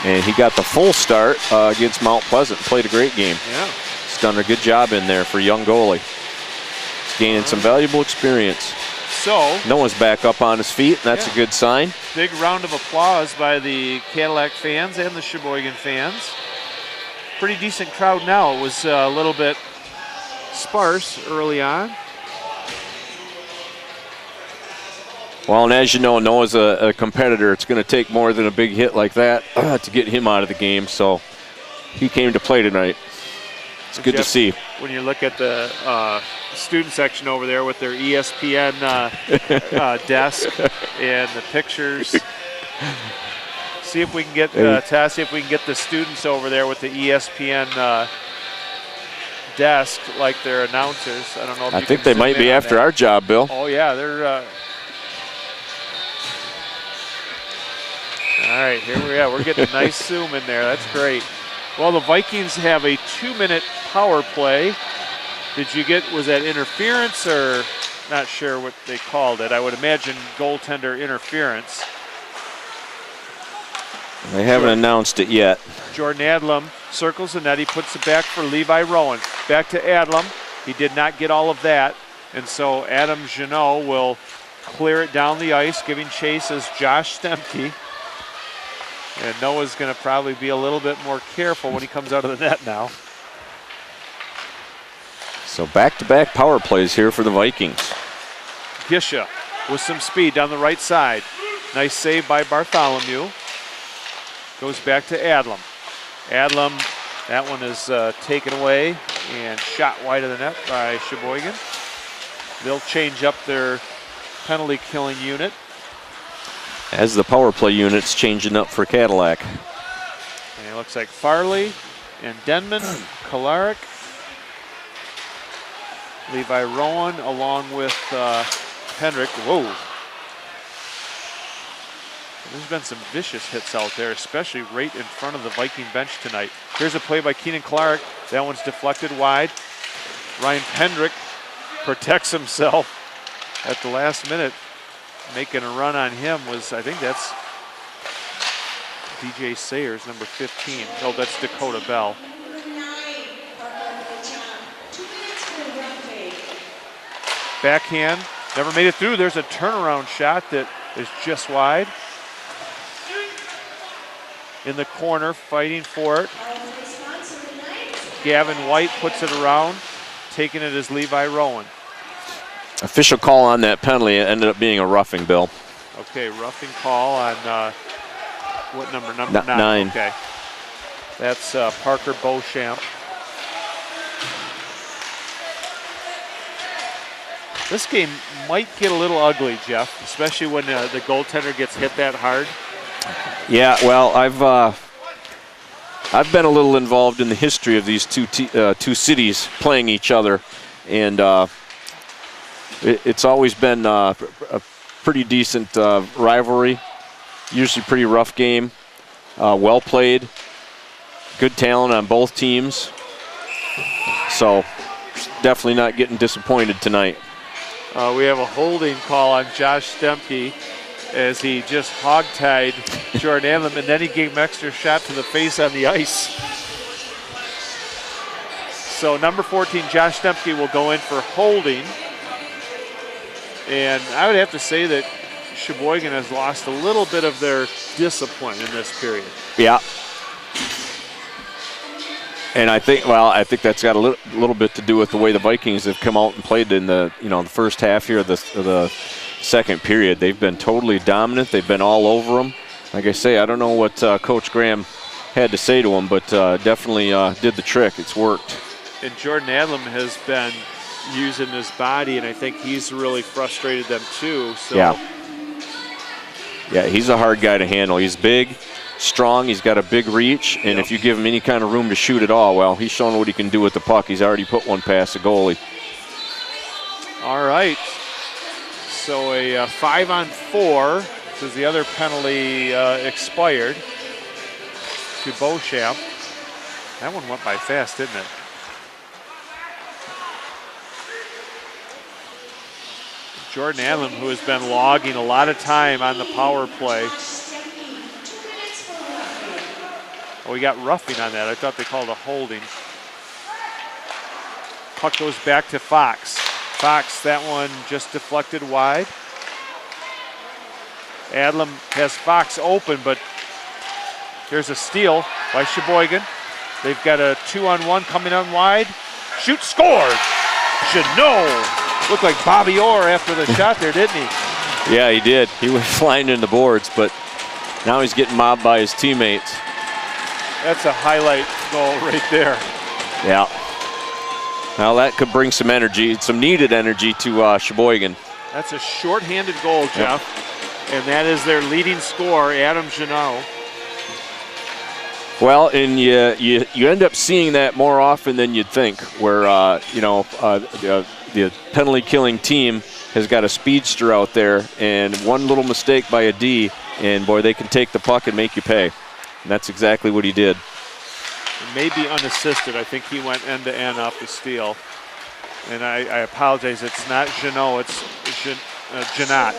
And he got the full start against Mount Pleasant. Played a great game. Yeah. He's done a good job in there for a young goalie. He's gaining some valuable experience. So Noah's back up on his feet, and that's a good sign. Big round of applause by the Cadillac fans and the Sheboygan fans. Pretty decent crowd now. It was a little bit sparse early on. Well, and as you know, Noah's a competitor. It's going to take more than a big hit like that to get him out of the game. So he came to play tonight. It's good to see. When you look at the student section over there with their ESPN desk and the pictures, see if we can get see if we can get the students over there with the ESPN desk like their announcers. I don't know if I think they might be after our job, Bill. Oh yeah, they're. All right, here we are. We're getting a nice zoom in there. That's great. Well, the Vikings have a 2-minute power play. Was that interference, or not sure what they called it? I would imagine goaltender interference. They haven't announced it yet. Jordan Adlam circles the net. He puts it back for Levi Rowan. Back to Adlam. He did not get all of that, and so Adam Janot will clear it down the ice, giving chase as Josh Stemke. And Noah's going to probably be a little bit more careful when he comes out of the net now. So back-to-back power plays here for the Vikings. Gisha with some speed down the right side. Nice save by Bartholomew. Goes back to Adlam. Adlam, that one is taken away and shot wide of the net by Sheboygan. They'll change up their penalty-killing unit. As the power play unit's changing up for Cadillac. And it looks like Farley and Denman, Kolarek, Levi Rowan along with Hendrick. Whoa. There's been some vicious hits out there, especially right in front of the Viking bench tonight. Here's a play by Keenan Kolarek. That one's deflected wide. Ryan Hendrick protects himself at the last minute. Making a run on him was, I think that's DJ Sayers, number 15. Oh, that's Dakota Bell. Backhand, never made it through. There's a turnaround shot that is just wide. In the corner, fighting for it. Gavin White puts it around. Taking it as Levi Rowan. Official call on that penalty. It ended up being a roughing, Bill. Okay, roughing call on what number? Number 9. Okay. That's Parker Beauchamp. This game might get a little ugly, Jeff, especially when the goaltender gets hit that hard. Yeah, well, I've been a little involved in the history of these two cities playing each other, and it's always been a pretty decent rivalry. Usually pretty rough game. Well played. Good talent on both teams. So definitely not getting disappointed tonight. We have a holding call on Josh Stemke as he just hog-tied Jordan Adlam, and then he gave him an extra shot to the face on the ice. So number 14, Josh Stemke, will go in for holding. And I would have to say that Sheboygan has lost a little bit of their discipline in this period. Yeah. And I think that's got a little bit to do with the way the Vikings have come out and played in the the first half here of the second period. They've been totally dominant. They've been all over them. Like I say, I don't know what Coach Graham had to say to them, but definitely did the trick. It's worked. And Jordan Adlam has been using his body, and I think he's really frustrated them too. So. Yeah, he's a hard guy to handle. He's big, strong, he's got a big reach, and if you give him any kind of room to shoot at all, well, he's shown what he can do with the puck. He's already put one past the goalie. All right. So a 5-on-4, because the other penalty expired to Beauchamp. That one went by fast, didn't it? Jordan Adlam, who has been logging a lot of time on the power play. Oh, we got roughing on that. I thought they called a holding. Puck goes back to Fox. Fox, that one just deflected wide. Adlam has Fox open, but there's a steal by Sheboygan. They've got a 2-on-1 coming on wide. Shoot, scored! Janot! Looked like Bobby Orr after the shot there, didn't he? Yeah, he did. He went flying in the boards, but now he's getting mobbed by his teammates. That's a highlight goal right there. Yeah. Now that could bring some energy, some needed energy to Sheboygan. That's a shorthanded goal, Jeff. Yep. And that is their leading scorer, Adam Janot. Well, and you end up seeing that more often than you'd think, where the penalty-killing team has got a speedster out there, and one little mistake by a D, and boy, they can take the puck and make you pay. And that's exactly what he did. Maybe unassisted. I think he went end-to-end off the steal. And I apologize, it's not Janot, it's Janot.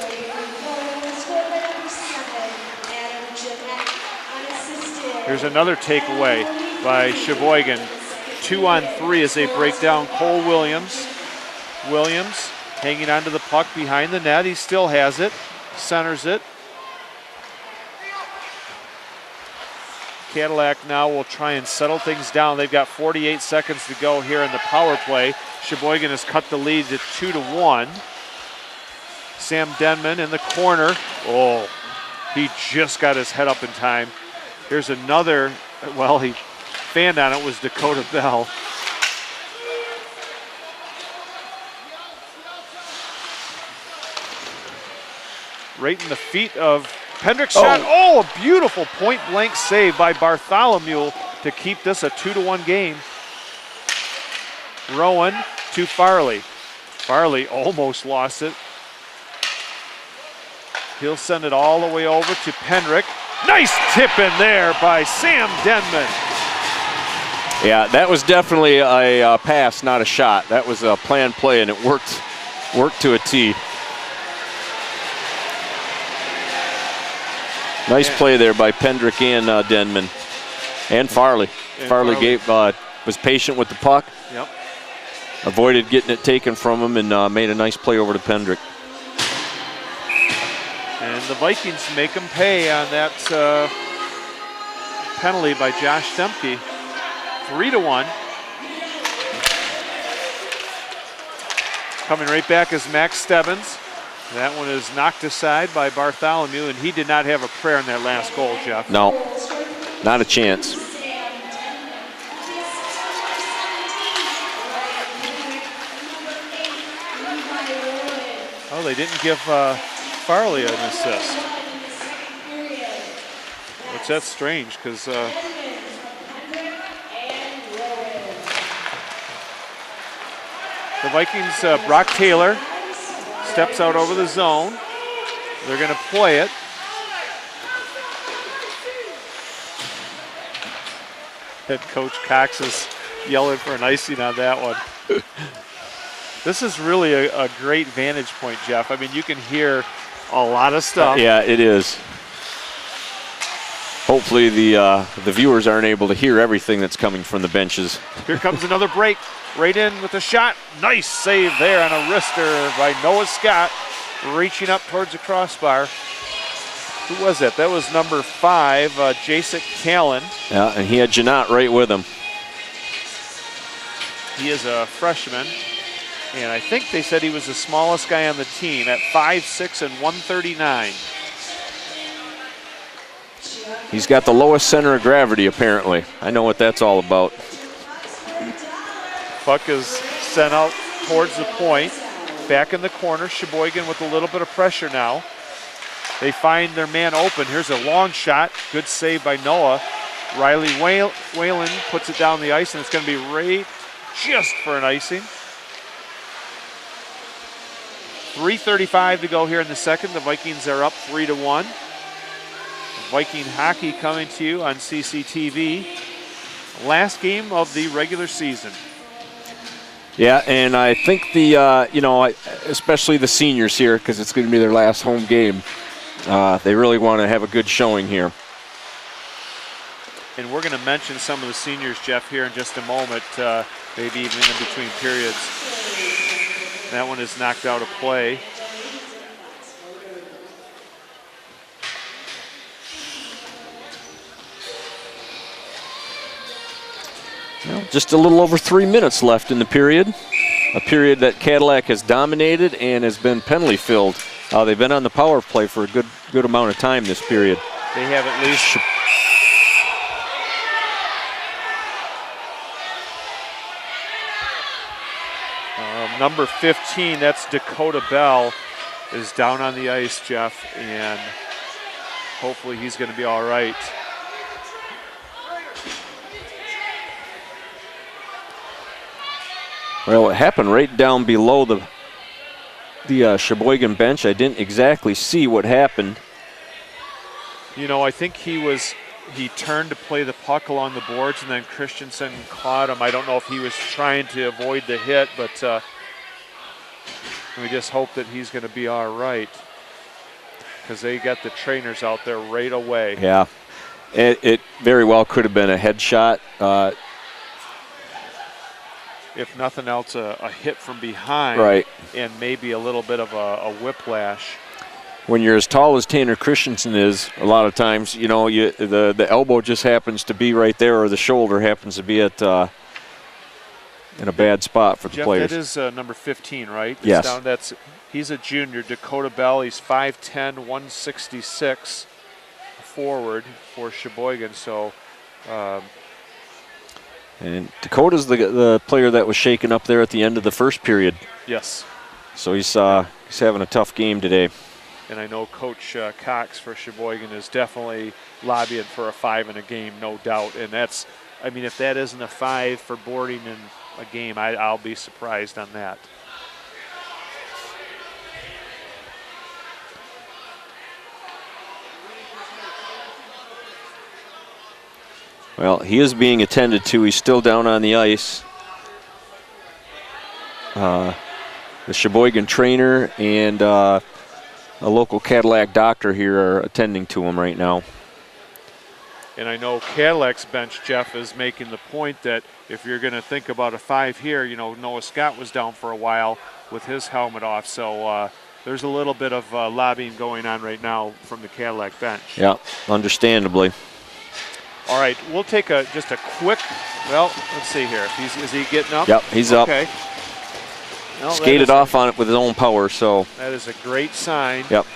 Here's another takeaway by Sheboygan. 2-on-3 as they break down Cole Williams. Williams hanging onto the puck behind the net. He still has it, centers it. Cadillac now will try and settle things down. They've got 48 seconds to go here in the power play. Sheboygan has cut the lead to 2-1. Sam Denman in the corner. Oh, he just got his head up in time. Here's another, well, he fanned on it, was Dakota Bell. Right in the feet of Pendrick's shot. Oh, a beautiful point-blank save by Bartholomew to keep this a 2-1 game. Rowan to Farley. Farley almost lost it. He'll send it all the way over to Pendrick. Nice tip in there by Sam Denman. Yeah, that was definitely a pass, not a shot. That was a planned play, and it worked to a T. Nice play there by Pendrick and Denman, and Farley. Farley was patient with the puck. Yep. Avoided getting it taken from him, and made a nice play over to Pendrick. And the Vikings make them pay on that penalty by Josh Stemke. 3-1. Coming right back is Max Stebbins. That one is knocked aside by Bartholomew, and he did not have a prayer in that last goal, Jeff. No, not a chance. Oh, they didn't give Farley an assist. Which that's strange, because The Vikings, Brock Taylor steps out over the zone. They're going to play it. Head coach Cox is yelling for an icing on that one. This is really a great vantage point, Jeff. I mean, you can hear a lot of stuff. Yeah, it is. Hopefully the viewers aren't able to hear everything that's coming from the benches. Here comes another break. Right in with a shot. Nice save there on a wrister by Noah Scott, reaching up towards the crossbar. Who was that? That was number 5, Jacek Callan. Yeah, and he had Janot right with him. He is a freshman, and I think they said he was the smallest guy on the team at 5'6" and 139. He's got the lowest center of gravity, apparently. I know what that's all about. Puck is sent out towards the point. Back in the corner, Sheboygan with a little bit of pressure now. They find their man open. Here's a long shot. Good save by Noah. Riley Whalen puts it down the ice, and it's going to be right just for an icing. 3:35 to go here in the second. The Vikings are up 3-1. Viking hockey coming to you on CCTV. Last game of the regular season. Yeah, and I think the, especially the seniors here, because it's going to be their last home game, they really want to have a good showing here. And we're going to mention some of the seniors, Jeff, here in just a moment, maybe even in between periods. That one is knocked out of play. Well, just a little over 3 minutes left in the period. A period that Cadillac has dominated and has been penalty filled. They've been on the power play for a good amount of time this period. They have at least. Number 15, that's Dakota Bell, is down on the ice, Jeff, and hopefully he's going to be all right. Well, it happened right down below the Sheboygan bench. I didn't exactly see what happened. You know, I think he turned to play the puck along the boards, and then Christensen caught him. I don't know if he was trying to avoid the hit, but we just hope that he's going to be all right, because they got the trainers out there right away. Yeah, it very well could have been a headshot. If nothing else, a hit from behind, right, and maybe a little bit of a whiplash. When you're as tall as Tanner Christensen is, a lot of times, the elbow just happens to be right there, or the shoulder happens to be at in a bad spot for the Jeff, players. that is number 15, right? Yes. He's a junior. Dakota Bell, he's 5'10", 166 forward for Sheboygan. So. And Dakota's the player that was shaken up there at the end of the first period. Yes. So he's having a tough game today. And I know Coach Cox for Sheboygan is definitely lobbying for a 5 in a game, no doubt. And that's, I mean, if that isn't a 5 for boarding in a game, I'll be surprised on that. Well, he is being attended to. He's still down on the ice. The Sheboygan trainer and a local Cadillac doctor here are attending to him right now. And I know Cadillac's bench, Jeff, is making the point that if you're going to think about a 5 here, Noah Scott was down for a while with his helmet off. So there's a little bit of lobbying going on right now from the Cadillac bench. Yeah, understandably. All right, we'll take just a quick, well, let's see here. Is he getting up? Yep, he's up. Okay. No, skated off on it with his own power, so. That is a great sign. Yep.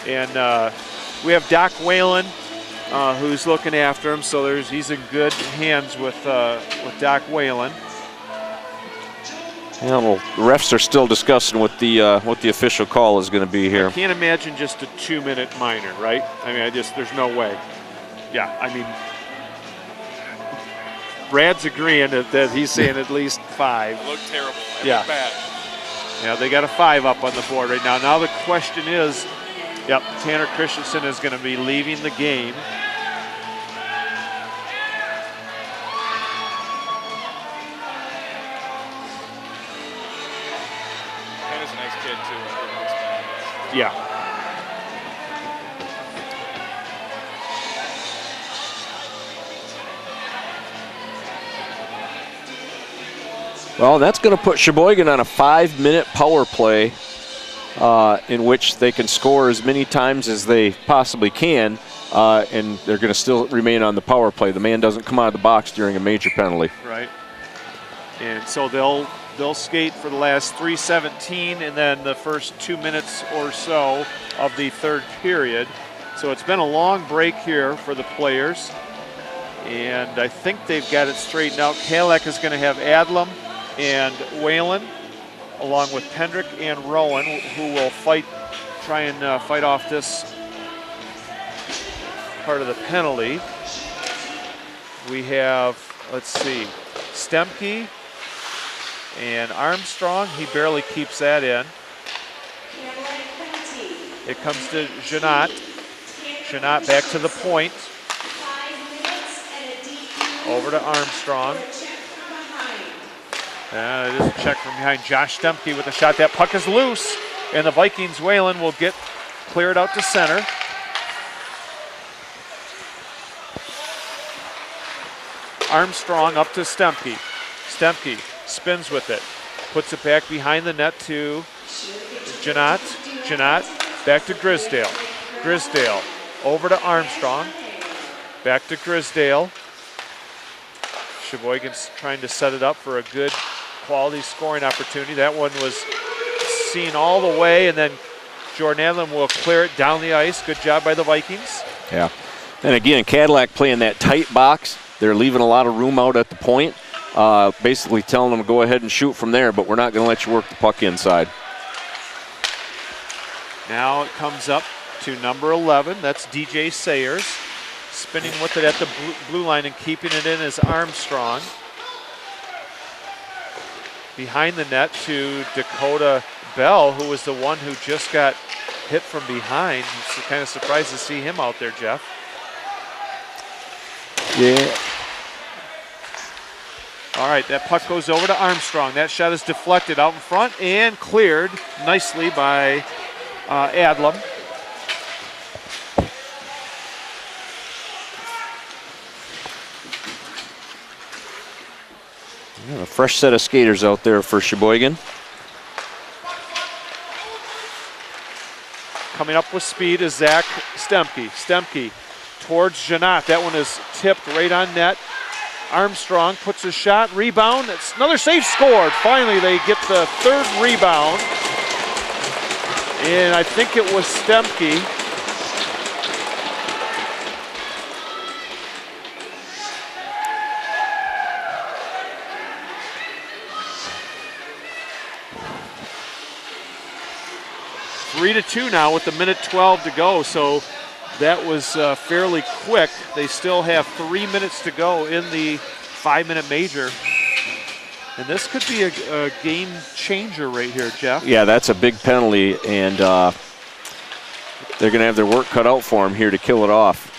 And we have Doc Whalen, who's looking after him, so he's in good hands with Doc Whalen. Yeah, well, the refs are still discussing what the official call is going to be here. I can't imagine just a 2-minute minor, right? I mean, there's no way. Yeah, I mean, Brad's agreeing that he's saying at least 5. It looked terrible. It yeah. looked bad. Yeah, they got a 5 up on the board right now. Now the question is, yep, Tanner Christensen is going to be leaving the game. Tanner's a nice kid too. Yeah. Well, that's going to put Sheboygan on a 5-minute power play in which they can score as many times as they possibly can, and they're going to still remain on the power play. The man doesn't come out of the box during a major penalty. Right. And so they'll skate for the last 3:17 and then the first 2 minutes or so of the third period. So it's been a long break here for the players, and I think they've got it straightened out. Cadillac is going to have Adlam and Whalen, along with Pendrick and Rowan, who will try and fight off this part of the penalty. We have, let's see, Stemke and Armstrong. He barely keeps that in. It comes to Janot. Janot back to the point. Over to Armstrong. And it is a check from behind. Josh Stemke with a shot. That puck is loose, and the Vikings Whalen will get cleared out to center. Armstrong up to Stemke. Stemke spins with it, puts it back behind the net to Janot. Janot back to Grisdale. Grisdale over to Armstrong. Back to Grisdale. Sheboygan's trying to set it up for a good quality scoring opportunity. That one was seen all the way, and then Jordan Adlam will clear it down the ice. Good job by the Vikings. Yeah. And again, Cadillac playing that tight box. They're leaving a lot of room out at the point, basically telling them to go ahead and shoot from there, but we're not going to let you work the puck inside. Now it comes up to number 11. That's DJ Sayers. Spinning with it at the blue line and keeping it in is Armstrong. Behind the net to Dakota Bell, who was the one who just got hit from behind. I'm kind of surprised to see him out there, Jeff. Yeah. All right, that puck goes over to Armstrong. That shot is deflected out in front and cleared nicely by Adlam. A fresh set of skaters out there for Sheboygan. Coming up with speed is Zach Stemke. Stemke towards Janot. That one is tipped right on net. Armstrong puts a shot, rebound. It's another save, scored. Finally, they get the third rebound. And I think it was Stemke. Three to 2 now with 1:12 to go, so that was fairly quick. They still have 3 minutes to go in the 5-minute major. And this could be a game changer right here, Jeff. Yeah, that's a big penalty, and they're going to have their work cut out for them here to kill it off.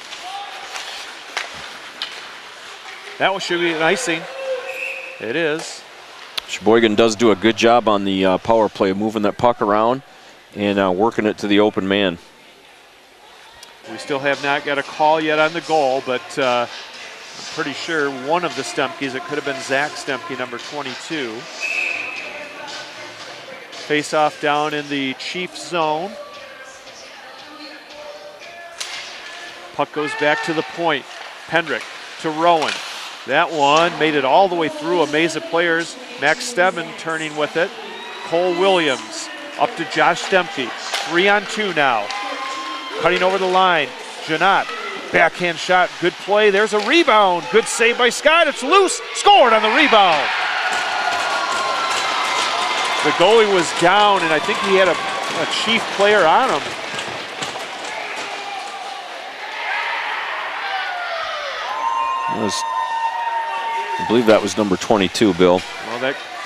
That one should be an icing. It is. Sheboygan does do a good job on the power play, moving that puck around and working it to the open man. We still have not got a call yet on the goal, but I'm pretty sure one of the Stemkes, it could have been Zach Stemke, number 22. Face off down in the Chiefs zone. Puck goes back to the point. Pendrick to Rowan. That one made it all the way through a maze of players. Max Stebbin turning with it. Cole Williams up to Josh Stemke. 3-on-2 now. Cutting over the line. Janot. Backhand shot. Good play. There's a rebound. Good save by Scott. It's loose. Scored on the rebound. The goalie was down, and I think he had a Chief player on him. I believe that was number 22, Bill. Well,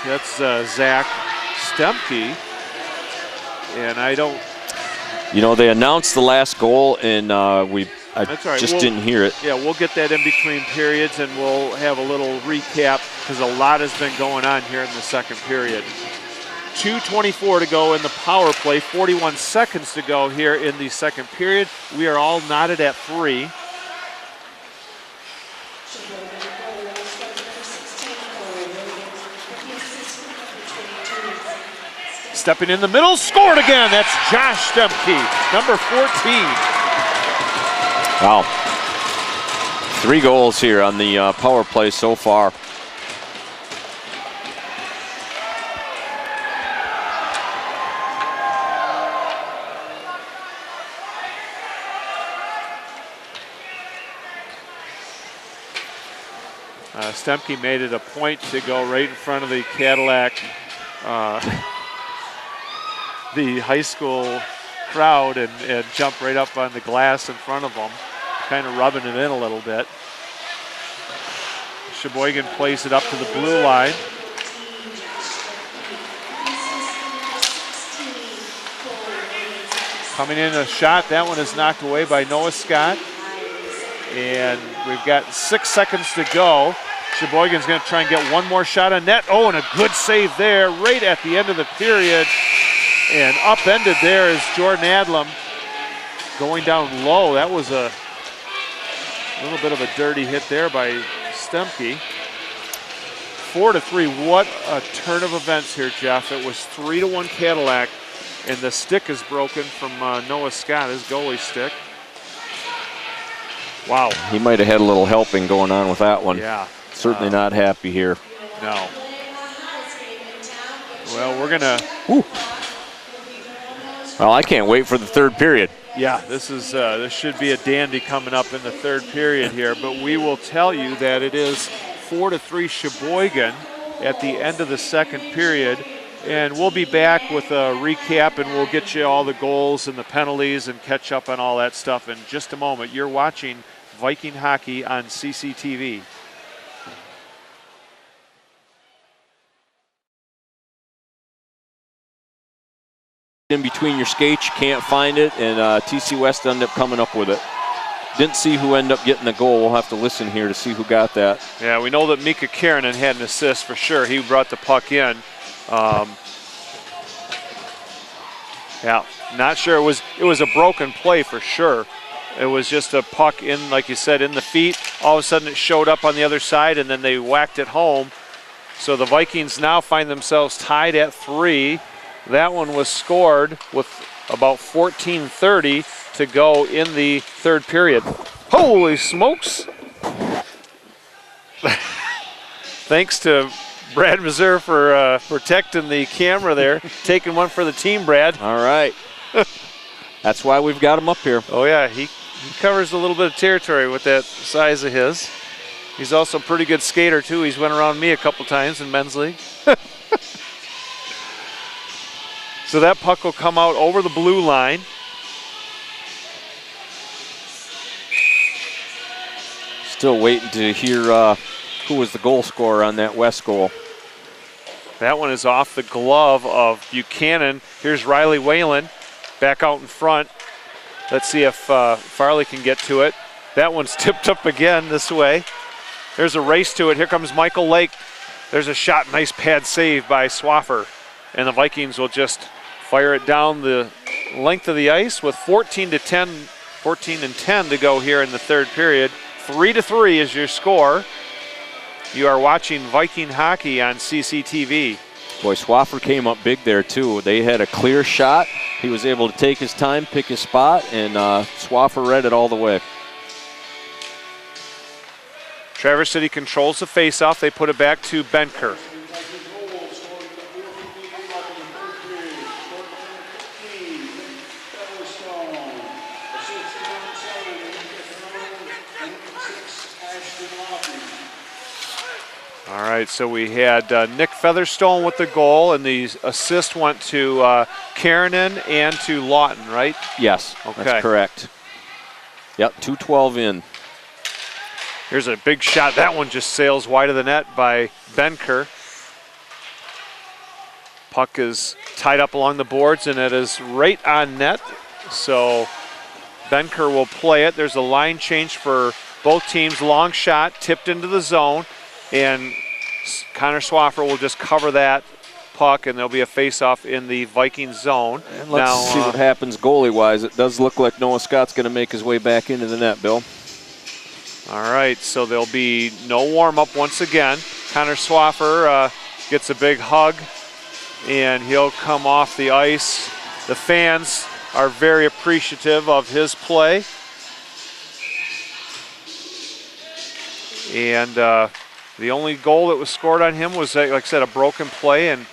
that's Zach Stemke. And I don't. You know, they announced the last goal, and I That's all right. just didn't hear it. Yeah, we'll get that in between periods, and we'll have a little recap because a lot has been going on here in the second period. 2:24 to go in the power play, 41 seconds to go here in the second period. We are all knotted at 3. Stepping in the middle, scored again. That's Josh Stemke, number 14. Wow. 3 goals here on the power play so far. Stemke made it a point to go right in front of the Cadillac, the high school crowd, and jump right up on the glass in front of them, kind of rubbing it in a little bit. Sheboygan plays it up to the blue line. Coming in a shot, that one is knocked away by Noah Scott. And we've got 6 seconds to go. Sheboygan's going to try and get one more shot on net. Oh, and a good save there right at the end of the period. And upended there is Jordan Adlam going down low. That was a little bit of a dirty hit there by Stemke. 4-3. What a turn of events here, Jeff. It was 3-1 Cadillac, and the stick is broken from Noah Scott, his goalie stick. Wow. He might have had a little helping going on with that one. Yeah. Certainly not happy here. No. Well, we're going to... Well, I can't wait for the third period. Yeah, this should be a dandy coming up in the third period here, but we will tell you that it is 4-3 Sheboygan at the end of the second period, and we'll be back with a recap, and we'll get you all the goals and the penalties and catch up on all that stuff in just a moment. You're watching Viking hockey on CCTV. In between your skates, you can't find it, and TC West ended up coming up with it. Didn't see who ended up getting the goal. We'll have to listen here to see who got that. Yeah, we know that Mika Karanen had an assist for sure. He brought the puck in. Yeah, not sure. It was a broken play for sure. It was just a puck in, like you said, in the feet. All of a sudden it showed up on the other side, and then they whacked it home. So the Vikings now find themselves tied at 3. That one was scored with about 14:30 to go in the third period. Holy smokes! Thanks to Brad Mazur for protecting the camera there, taking one for the team, Brad. All right. That's why we've got him up here. Oh, yeah, he covers a little bit of territory with that size of his. He's also a pretty good skater, too. He's went around me a couple times in men's league. So that puck will come out over the blue line. Still waiting to hear who was the goal scorer on that West goal. That one is off the glove of Buchanan. Here's Riley Whalen back out in front. Let's see if Farley can get to it. That one's tipped up again this way. There's a race to it. Here comes Michael Lake. There's a shot. Nice pad save by Swaffer. And the Vikings will just fire it down the length of the ice with 14 and 10 to go here in the third period. 3-3 is your score. You are watching Viking hockey on CCTV. Boy, Swaffer came up big there too. They had a clear shot. He was able to take his time, pick his spot, and Swaffer read it all the way. Traverse City controls the faceoff. They put it back to Benker. All right, so we had Nick Featherstone with the goal, and the assist went to Karanen and to Lawton, right? Yes, okay. That's correct. Yep, 2:12 in. Here's a big shot. That one just sails wide of the net by Benker. Puck is tied up along the boards, and it is right on net. So Benker will play it. There's a line change for both teams. Long shot, tipped into the zone, and Connor Swaffer will just cover that puck, and there'll be a face-off in the Viking zone. And let's see what happens goalie-wise. It does look like Noah Scott's going to make his way back into the net, Bill. All right, so there'll be no warm-up once again. Connor Swaffer gets a big hug, and he'll come off the ice. The fans are very appreciative of his play. And the only goal that was scored on him was, like I said, a broken play, and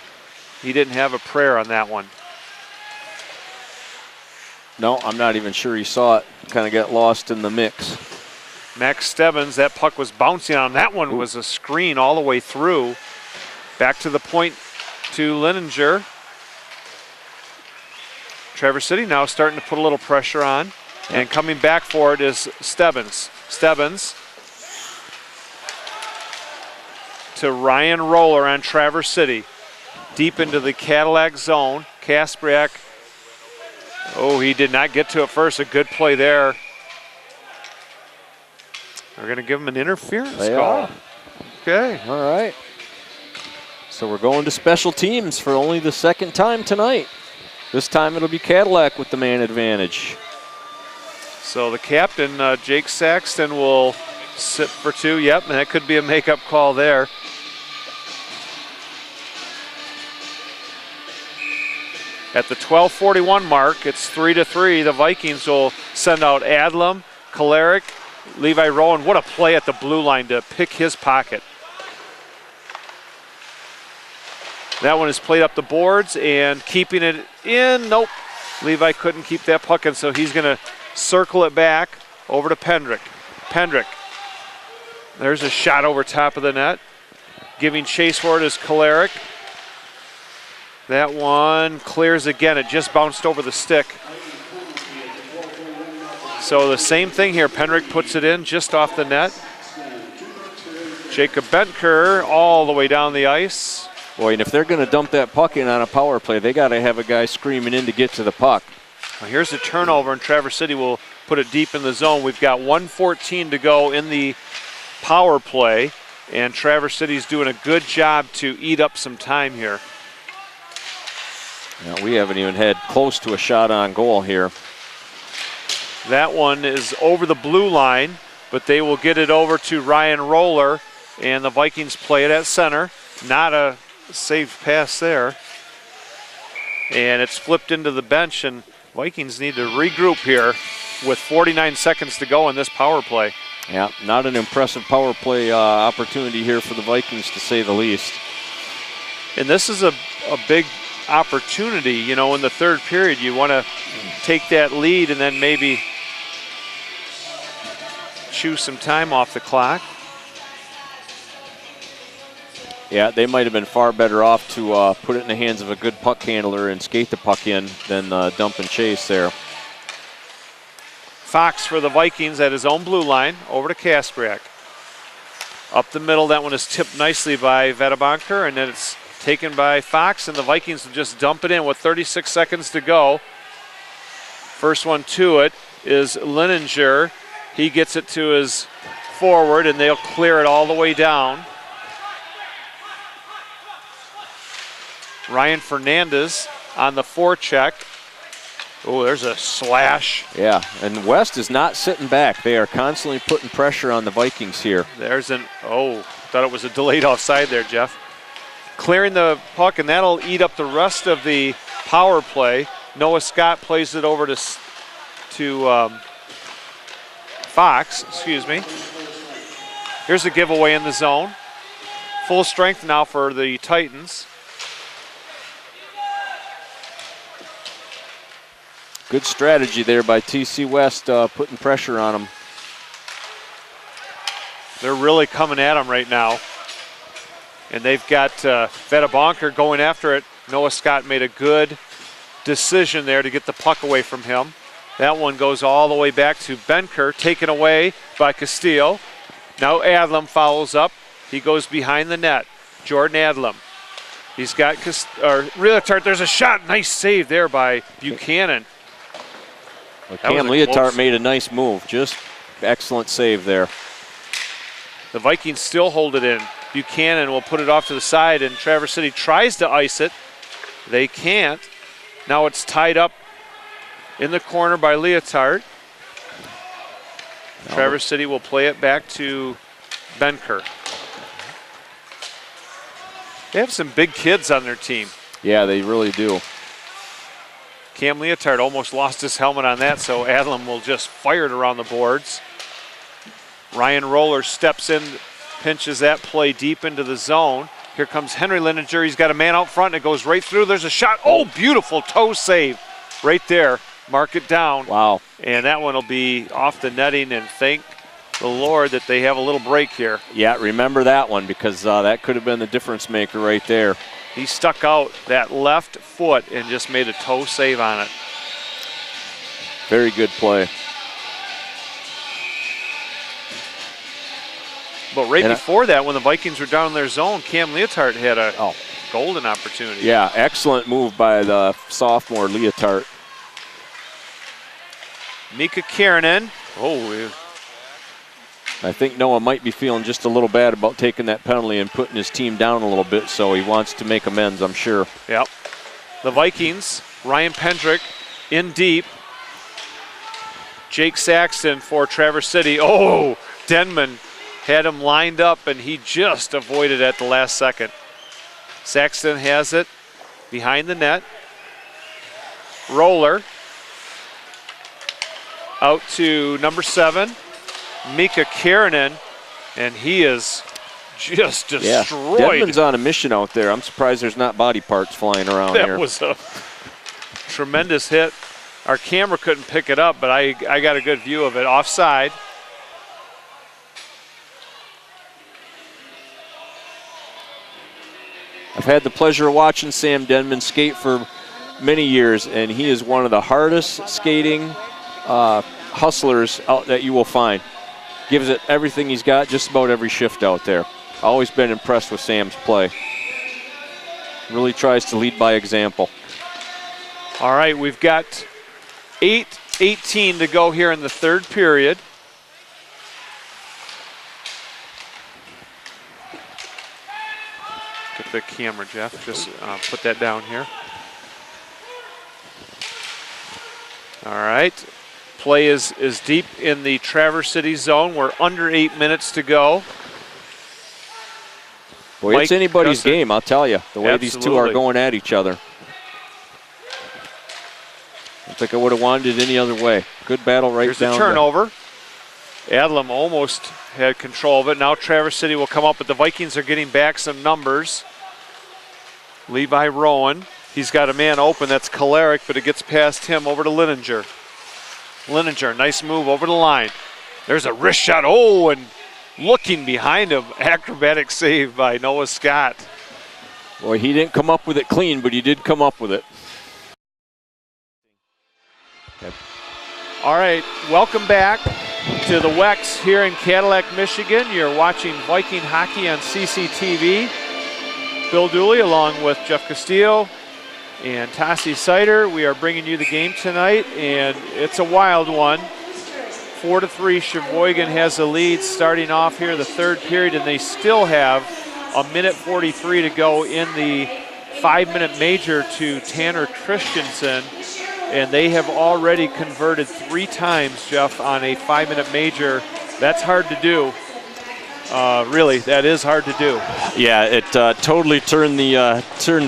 he didn't have a prayer on that one. No, I'm not even sure he saw it. Kind of got lost in the mix. Max Stebbins, that puck was bouncing on him. That one was a screen all the way through. Back to the point to Lininger. Traverse City now starting to put a little pressure on. And coming back for it is Stebbins. Stebbins to Ryan Roller on Traverse City. Deep into the Cadillac zone. Kaspriak. Oh, he did not get to it first. A good play there. We're going to give him an interference call. Are. Okay. All right. So we're going to special teams for only the second time tonight. This time it'll be Cadillac with the man advantage. So the captain, Jake Saxton, will sit for two. Yep, and that could be a makeup call there. At the 12:41 mark, it's 3-3. The Vikings will send out Adlam, Kolarek, Levi Rowan. What a play at the blue line to pick his pocket. That one is played up the boards and keeping it in. Nope. Levi couldn't keep that puck in, so he's going to circle it back over to Pendrick. Pendrick. There's a shot over top of the net. Giving chase for it is Kolarek. That one clears again. It just bounced over the stick. So the same thing here. Pendrick puts it in just off the net. Jacob Bentker all the way down the ice. Boy, and if they're going to dump that puck in on a power play, they got to have a guy screaming in to get to the puck. Well, here's a turnover, and Traverse City will put it deep in the zone. We've got 1:14 to go in the power play, and Traverse City's doing a good job to eat up some time here. Now, we haven't even had close to a shot on goal here. That one is over the blue line, but they will get it over to Ryan Roller, and the Vikings play it at center. Not a safe pass there. And it's flipped into the bench, and Vikings need to regroup here with 49 seconds to go in this power play. Yeah, not an impressive power play opportunity here for the Vikings, to say the least. And this is a big opportunity, you know, in the third period. You want to take that lead and then maybe chew some time off the clock. Yeah, they might have been far better off to put it in the hands of a good puck handler and skate the puck in than dump and chase there. Fox for the Vikings at his own blue line, over to Kaspriak. Up the middle, that one is tipped nicely by Vedabanker, and then it's taken by Fox, and the Vikings will just dump it in with 36 seconds to go. First one to it is Lininger. He gets it to his forward, and they'll clear it all the way down. Ryan Fernandez on the forecheck. Oh, there's a slash. Yeah, and West is not sitting back. They are constantly putting pressure on the Vikings here. There's thought it was a delayed offside there, Jeff. Clearing the puck, and that'll eat up the rest of the power play. Noah Scott plays it over to Fox, excuse me. Here's a giveaway in the zone. Full strength now for the Titans. Good strategy there by TC West, putting pressure on them. They're really coming at them right now. And they've got Vedabanker going after it. Noah Scott made a good decision there to get the puck away from him. That one goes all the way back to Benker, taken away by Castillo. Now Adlam follows up. He goes behind the net. Jordan Adlam He's got Leotard. There's a shot. Nice save there by Buchanan. Well, Cam Leotard made a nice move. Just excellent save there. The Vikings still hold it in. Buchanan will put it off to the side, and Traverse City tries to ice it. They can't. Now it's tied up in the corner by Leotard. Traverse City will play it back to Benker. They have some big kids on their team. Yeah, they really do. Cam Leotard almost lost his helmet on that, so Adlam will just fire it around the boards. Ryan Roller steps in, pinches that play deep into the zone. Here comes Henry Lindinger. He's got a man out front, and it goes right through. There's a shot. Oh, beautiful toe save right there. Mark it down. Wow. And that one will be off the netting, and thank the Lord that they have a little break here. Yeah, remember that one, because that could have been the difference maker right there. He stuck out that left foot and just made a toe save on it. Very good play. But right before that, when the Vikings were down in their zone, Cam Leotard had a golden opportunity. Yeah, excellent move by the sophomore Leotard. Mika Kiernan. Oh, I think Noah might be feeling just a little bad about taking that penalty and putting his team down a little bit, so he wants to make amends, I'm sure. Yep. The Vikings, Ryan Pendrick in deep. Jake Saxton for Traverse City. Oh, Denman had him lined up, and he just avoided at the last second. Saxton has it behind the net. Roller out to number 7, Mika Kiernan, and he is just destroyed. Yeah. Denman's on a mission out there. I'm surprised there's not body parts flying around here. That was a tremendous hit. Our camera couldn't pick it up, but I got a good view of it. Offside. I've had the pleasure of watching Sam Denman skate for many years, and he is one of the hardest skating hustlers out that you will find. Gives it everything he's got, just about every shift out there. Always been impressed with Sam's play. Really tries to lead by example. All right, we've got 8:18 to go here in the third period. Get the camera, Jeff. Just put that down here. All right. Play is deep in the Traverse City zone. We're under 8 minutes to go. Boy, it's anybody's game, I'll tell you, the way these two are Absolutely. going at each other. I don't think I would have wanted it any other way. Good battle right Here's down the turnover. Adlam almost had control of it. Now Traverse City will come up, but the Vikings are getting back some numbers. Levi Rowan. He's got a man open. That's Cadillac, but it gets past him over to Lindinger. Lindinger, nice move over the line. There's a wrist shot. Oh, and looking behind him, acrobatic save by Noah Scott. Boy, he didn't come up with it clean, but he did come up with it. Yep. All right, welcome back to the Wex here in Cadillac, Michigan. You're watching Viking hockey on CCTV. Bill Dooley along with Jeff Castillo and Tassi Sider. We are bringing you the game tonight, and it's a wild one. 4-3, Sheboygan has the lead starting off here the third period, and they still have a minute 43 to go in the 5-minute major to Tanner Christensen, and they have already converted 3 times, Jeff, on a 5-minute major. That's hard to do. Really, that is hard to do. Yeah, it totally turned the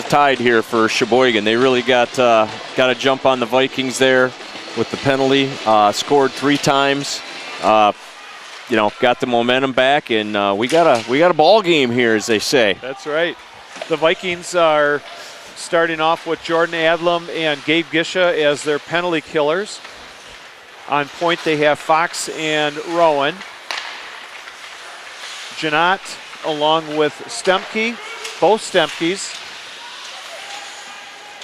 tide here for Sheboygan. They really got a jump on the Vikings there with the penalty. Scored 3 times. Got the momentum back, and we got a ball game here, as they say. That's right. The Vikings are starting off with Jordan Adlam and Gabe Gisha as their penalty killers. On point, they have Fox and Rowan. Janot along with Stemke, both Stemkes.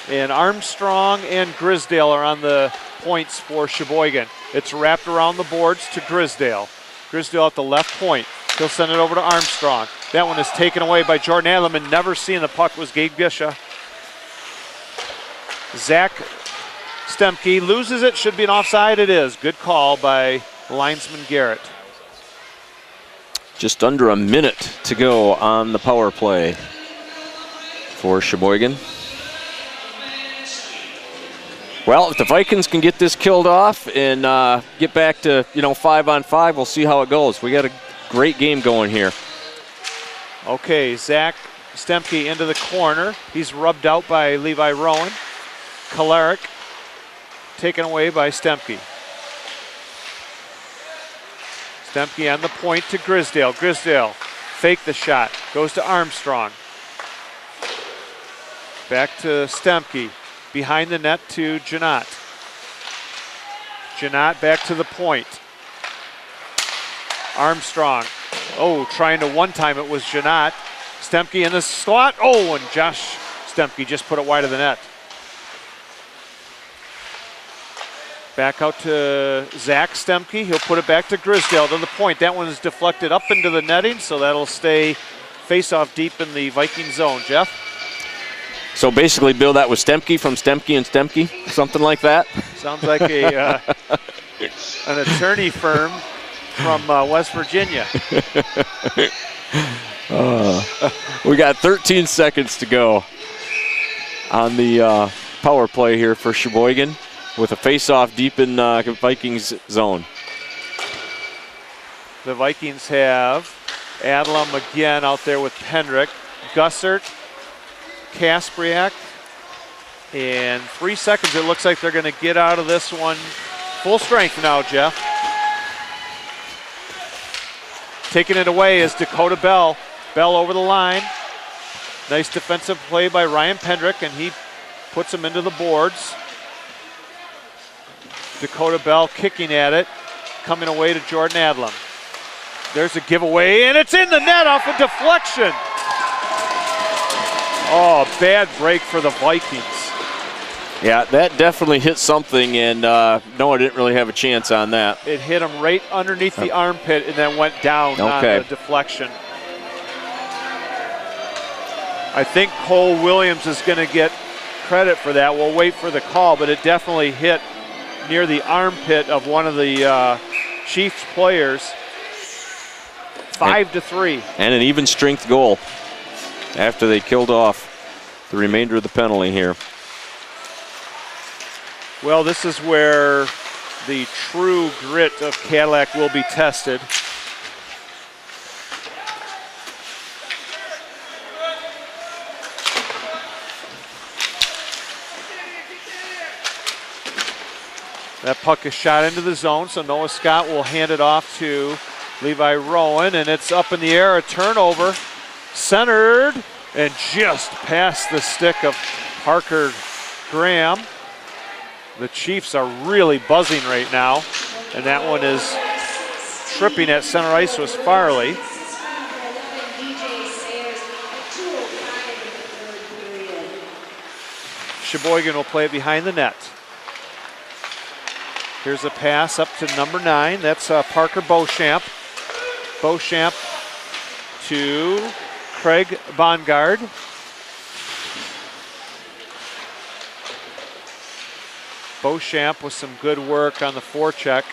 And Armstrong and Grisdale are on the points for Sheboygan. It's wrapped around the boards to Grisdale. Grisdale at the left point. He'll send it over to Armstrong. That one is taken away by Jordan Adlam, and never seeing the puck was Gabe Gisha. Zach Stemke loses it, should be an offside, it is. Good call by linesman Garrett. Just under a minute to go on the power play for Sheboygan. Well, if the Vikings can get this killed off and get back to 5-on-5, we'll see how it goes. We got a great game going here. Okay, Zach Stemke into the corner. He's rubbed out by Levi Rowan. Kalarick taken away by Stemke. Stemke on the point to Grisdale. Grisdale fake the shot, goes to Armstrong. Back to Stemke. Behind the net to Janot. Janot back to the point. Armstrong. Oh, trying to one-time it was Janot. Stemke in the slot. Oh, and Josh Stemke just put it wide of the net. Back out to Zach Stemke. He'll put it back to Grisdale to the point. That one is deflected up into the netting, so that'll stay face-off deep in the Viking zone. Jeff? So basically, Bill, that was Stemke from Stemke and Stemke, something like that? Sounds like an attorney firm from West Virginia. We got 13 seconds to go on the power play here for Sheboygan with a face-off deep in Vikings zone. The Vikings have Adlam again out there with Pendrick, Gussert, Kaspriak. In 3 seconds, it looks like they're going to get out of this one full strength now, Jeff. Taking it away is Dakota Bell. Bell over the line. Nice defensive play by Ryan Pendrick, and he puts him into the boards. Dakota Bell kicking at it, coming away to Jordan Adlam. There's a giveaway, and it's in the net off a deflection. Oh, bad break for the Vikings. Yeah, that definitely hit something, and Noah didn't really have a chance on that. It hit him right underneath the armpit and then went down on the deflection. I think Cole Williams is going to get credit for that. We'll wait for the call, but it definitely hit near the armpit of one of the Chiefs players. 5-3. And an even strength goal after they killed off the remainder of the penalty here. Well, this is where the true grit of Cadillac will be tested. That puck is shot into the zone, so Noah Scott will hand it off to Levi Rowan, and it's up in the air, a turnover. Centered, and just past the stick of Parker Graham. The Chiefs are really buzzing right now, and that one is tripping at center ice was Farley. Sheboygan will play it behind the net. Here's a pass up to number 9. That's Parker Beauchamp. Beauchamp to Craig Bongard. Beauchamp with some good work on the forecheck.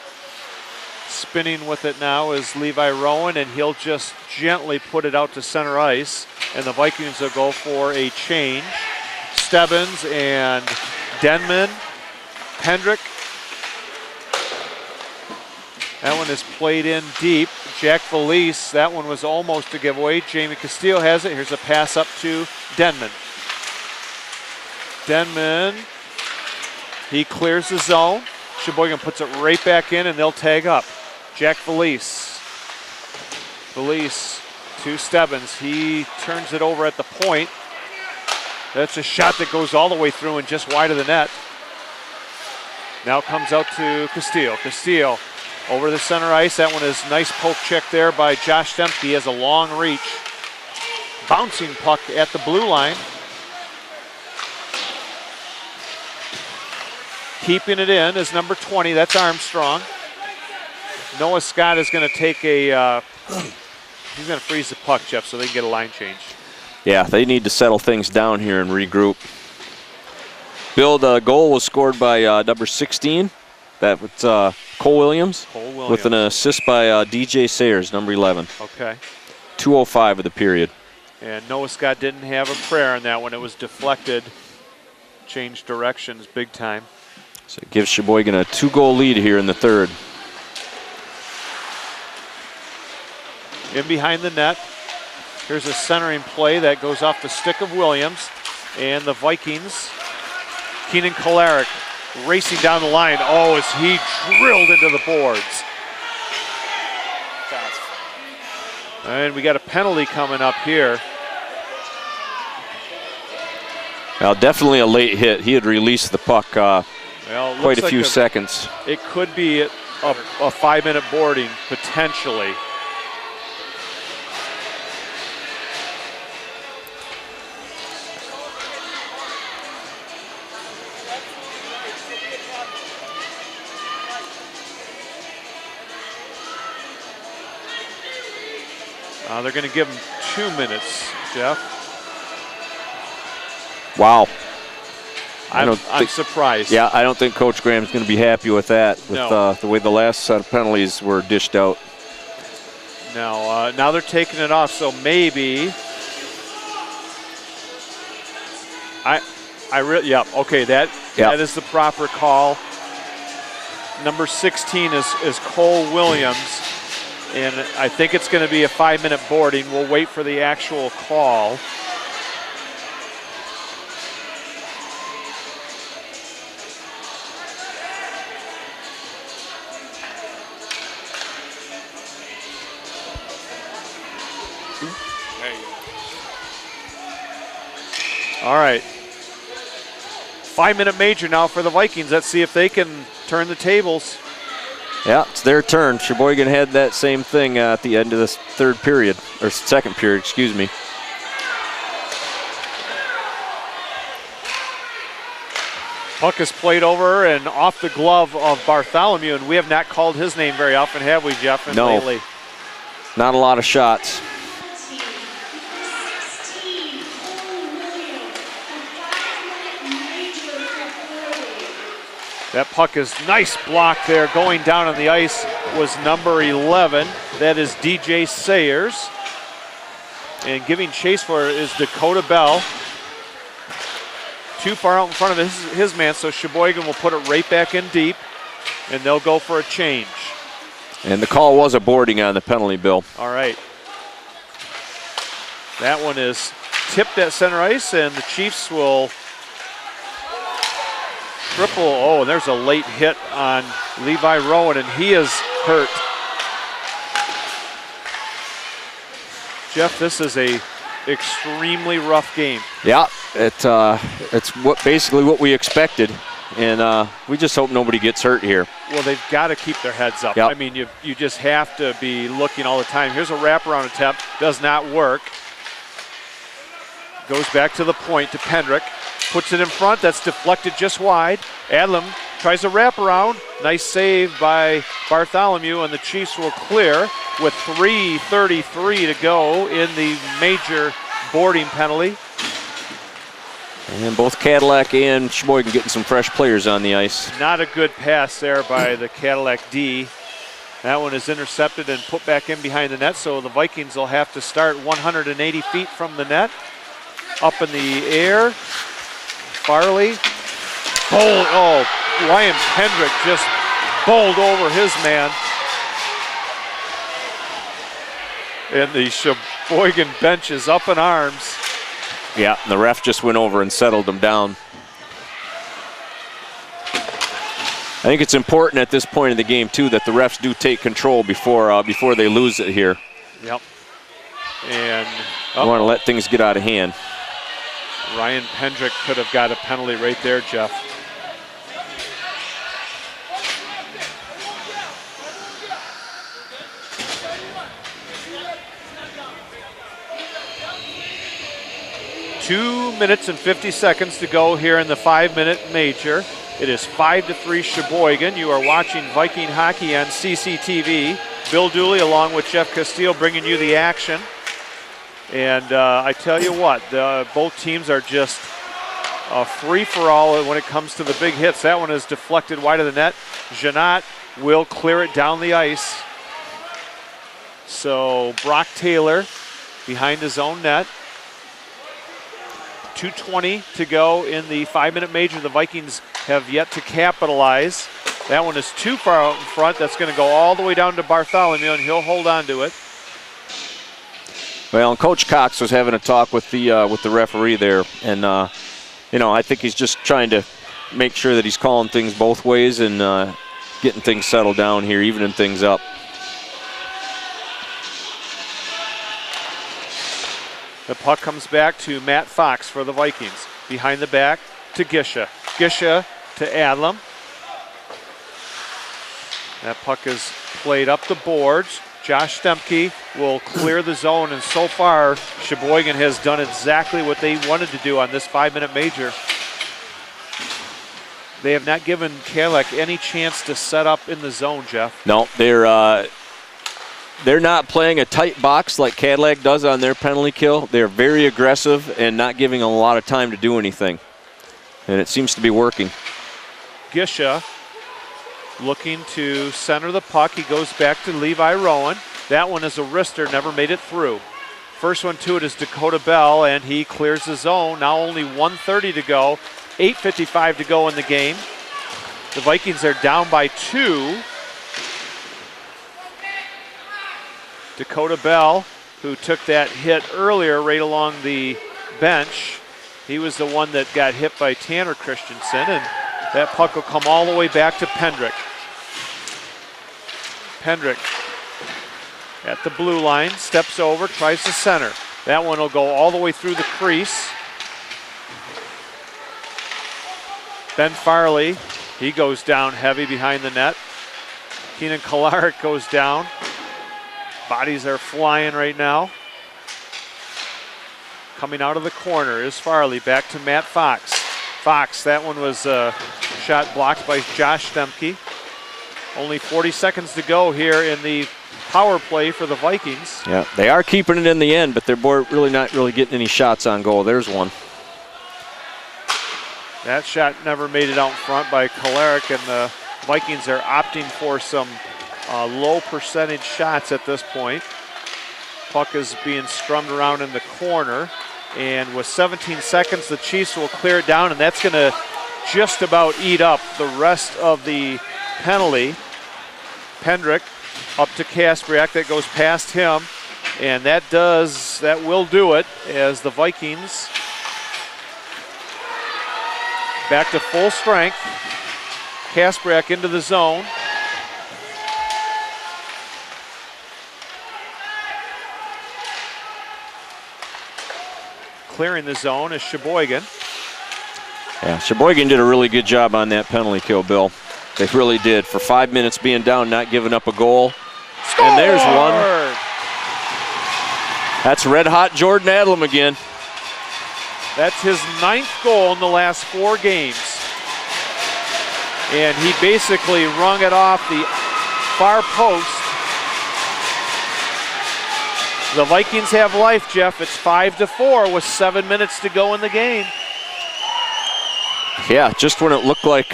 Spinning with it now is Levi Rowan, and he'll just gently put it out to center ice, and the Vikings will go for a change. Stebbins and Denman. Pendrick. That one is played in deep. Jack Valise, that one was almost a giveaway. Jamie Castillo has it. Here's a pass up to Denman. Denman, he clears the zone. Sheboygan puts it right back in, and they'll tag up. Jack Valise. Valise to Stebbins. He turns it over at the point. That's a shot that goes all the way through and just wide of the net. Now comes out to Castillo. Castillo over the center ice. That one is nice poke check there by Josh Stemke. He has a long reach. Bouncing puck at the blue line. Keeping it in is number 20. That's Armstrong. Noah Scott is going to take a He's going to freeze the puck, Jeff, so they can get a line change. Yeah, they need to settle things down here and regroup. Bill, the goal was scored by number 16. That was Cole Williams. With an assist by DJ Sayers, number 11. Okay. 2:05 of the period. And Noah Scott didn't have a prayer on that one. It was deflected. Changed directions big time. So it gives Sheboygan a 2-goal lead here in the third. In behind the net. Here's a centering play that goes off the stick of Williams. And the Vikings, Keenan Kolarek racing down the line. Oh, as he drilled into the boards. And we got a penalty coming up here. Well, definitely a late hit. He had released the puck quite a few seconds. It could be a 5-minute boarding, potentially. They're going to give him 2 minutes, Jeff. Wow. I'm surprised. Yeah, I don't think Coach Graham's going to be happy with that, with the way the last set of penalties were dished out. No, now they're taking it off, so maybe. Okay, that is the proper call. Number 16 is Cole Williams. And I think it's going to be a 5-minute boarding. We'll wait for the actual call. All right. 5-minute major now for the Vikings. Let's see if they can turn the tables. Yeah, it's their turn. Sheboygan had that same thing at the end of this third period, or second period, excuse me. Puck is played over and off the glove of Bartholomew, and we have not called his name very often, have we, Jeff? No, lately? Not a lot of shots. That puck is nice block there. Going down on the ice was number 11. That is DJ Sayers. And giving chase for it is Dakota Bell. Too far out in front of his man, so Sheboygan will put it right back in deep, and they'll go for a change. And the call was a boarding on the penalty, Bill. All right. That one is tipped at center ice, and the Chiefs will triple. Oh, and there's a late hit on Levi Rowan, and he is hurt. Jeff, this is a extremely rough game. Yeah, it's basically what we expected, and we just hope nobody gets hurt here. Well, they've got to keep their heads up. Yep. I mean, you just have to be looking all the time. Here's a wraparound attempt. Does not work. Goes back to the point to Pendrick. Puts it in front. That's deflected just wide. Adlam tries a wraparound. Nice save by Bartholomew, and the Chiefs will clear with 3:33 to go in the major boarding penalty. And both Cadillac and Sheboygan getting some fresh players on the ice. Not a good pass there by the Cadillac D. That one is intercepted and put back in behind the net, so the Vikings will have to start 180 feet from the net. Up in the air. Farley. Bold. Oh, Ryan Pendrick just bowled over his man. And the Sheboygan bench is up in arms. Yeah, and the ref just went over and settled them down. I think it's important at this point in the game, too, that the refs do take control before they lose it here. Yep. And you want to let things get out of hand. Ryan Pendrick could have got a penalty right there, Jeff. .2 minutes and 50 seconds to go here in the 5-minute major. It is 5-3 Sheboygan. You are watching Viking hockey on CCTV. Bill Dooley along with Jeff Castile bringing you the action. And I tell you what, both teams are just a free-for-all when it comes to the big hits. That one is deflected wide of the net. Janot will clear it down the ice. So Brock Taylor behind his own net. 2:20 to go in the 5-minute major. The Vikings have yet to capitalize. That one is too far out in front. That's going to go all the way down to Bartholomew, and he'll hold on to it. Well, and Coach Cox was having a talk with the referee there, and you know, I think he's just trying to make sure that he's calling things both ways and getting things settled down here, evening things up. The puck comes back to Matt Fox for the Vikings. Behind the back to Gisha. Gisha to Adlam. That puck is played up the boards. Josh Stemke will clear the zone, and so far Sheboygan has done exactly what they wanted to do on this 5-minute major. They have not given Cadillac any chance to set up in the zone, Jeff. No, they're not playing a tight box like Cadillac does on their penalty kill. They're very aggressive and not giving them a lot of time to do anything. And it seems to be working. Gisha looking to center the puck. He goes back to Levi Rowan. That one is a wrister, never made it through. First one to it is Dakota Bell, and he clears the zone. Now only 1:30 to go, 8:55 to go in the game. The Vikings are down by 2. Dakota Bell, who took that hit earlier right along the bench, he was the one that got hit by Tanner Christensen, and that puck will come all the way back to Pendrick. Pendrick at the blue line, steps over, tries to center. That one will go all the way through the crease. Ben Farley, he goes down heavy behind the net. Keenan Kolarik goes down. Bodies are flying right now. Coming out of the corner is Farley, back to Matt Fox. Fox, that one was a shot blocked by Josh Stemke. Only 40 seconds to go here in the power play for the Vikings. Yeah, they are keeping it in the end, but they're really not getting any shots on goal. There's one. That shot never made it out in front by Kolarik, and the Vikings are opting for some low percentage shots at this point. Puck is being strummed around in the corner, and with 17 seconds, the Chiefs will clear it down, and that's going to just about eat up the rest of the penalty. Pendrick up to Kaspriak, that goes past him, and that will do it as the Vikings back to full strength. Kaspriak into the zone. Clearing the zone is Sheboygan. Yeah, Sheboygan did a really good job on that penalty kill, Bill. They really did. For 5 minutes being down, not giving up a goal. Score! And there's one. That's red-hot Jordan Adlam again. That's his 9th goal in the last 4 games. And he basically wrung it off the far post. The Vikings have life, Jeff. It's 5-4 with 7 minutes to go in the game. Yeah, just when it looked like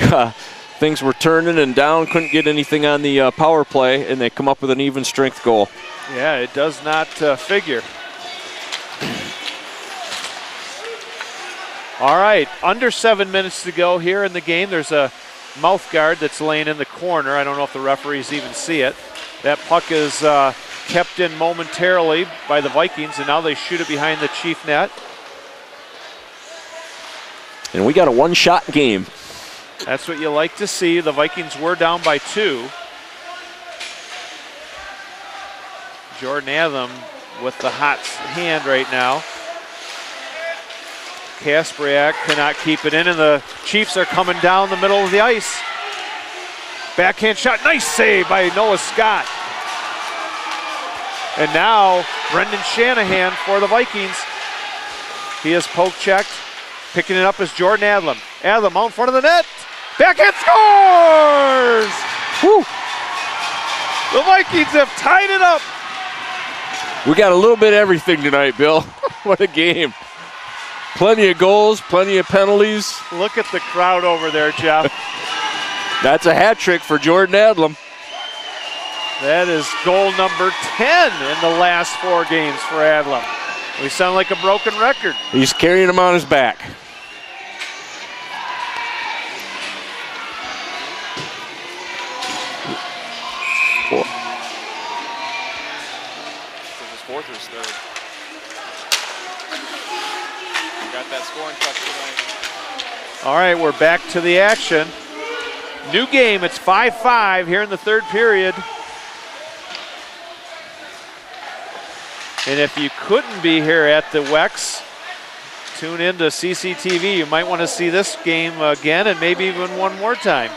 things were turning and down, couldn't get anything on the power play, and they come up with an even strength goal. Yeah, it does not figure. All right, under 7 minutes to go here in the game. There's a mouth guard that's laying in the corner. I don't know if the referees even see it. That puck is kept in momentarily by the Vikings, and now they shoot it behind the Chief net. And we got a one-shot game. That's what you like to see. The Vikings were down by 2. Jordan Adlam with the hot hand right now. Kaspriak cannot keep it in, and the Chiefs are coming down the middle of the ice. Backhand shot, nice save by Noah Scott. And now Brendan Shanahan for the Vikings. He is poke checked. Picking it up is Jordan Adlam. Adlam out in front of the net. Backhand scores! Woo! The Vikings have tied it up. We got a little bit of everything tonight, Bill. What a game. Plenty of goals, plenty of penalties. Look at the crowd over there, Jeff. That's a hat trick for Jordan Adlam. That is goal number 10 in the last 4 games for Adlam. We sound like a broken record. He's carrying him on his back. This is 4th or his 3rd. Got that scoring touch tonight. All right, we're back to the action. New game, it's 5-5 here in the 3rd period. And if you couldn't be here at the Wex, tune in to CCTV. You might want to see this game again and maybe even one more time.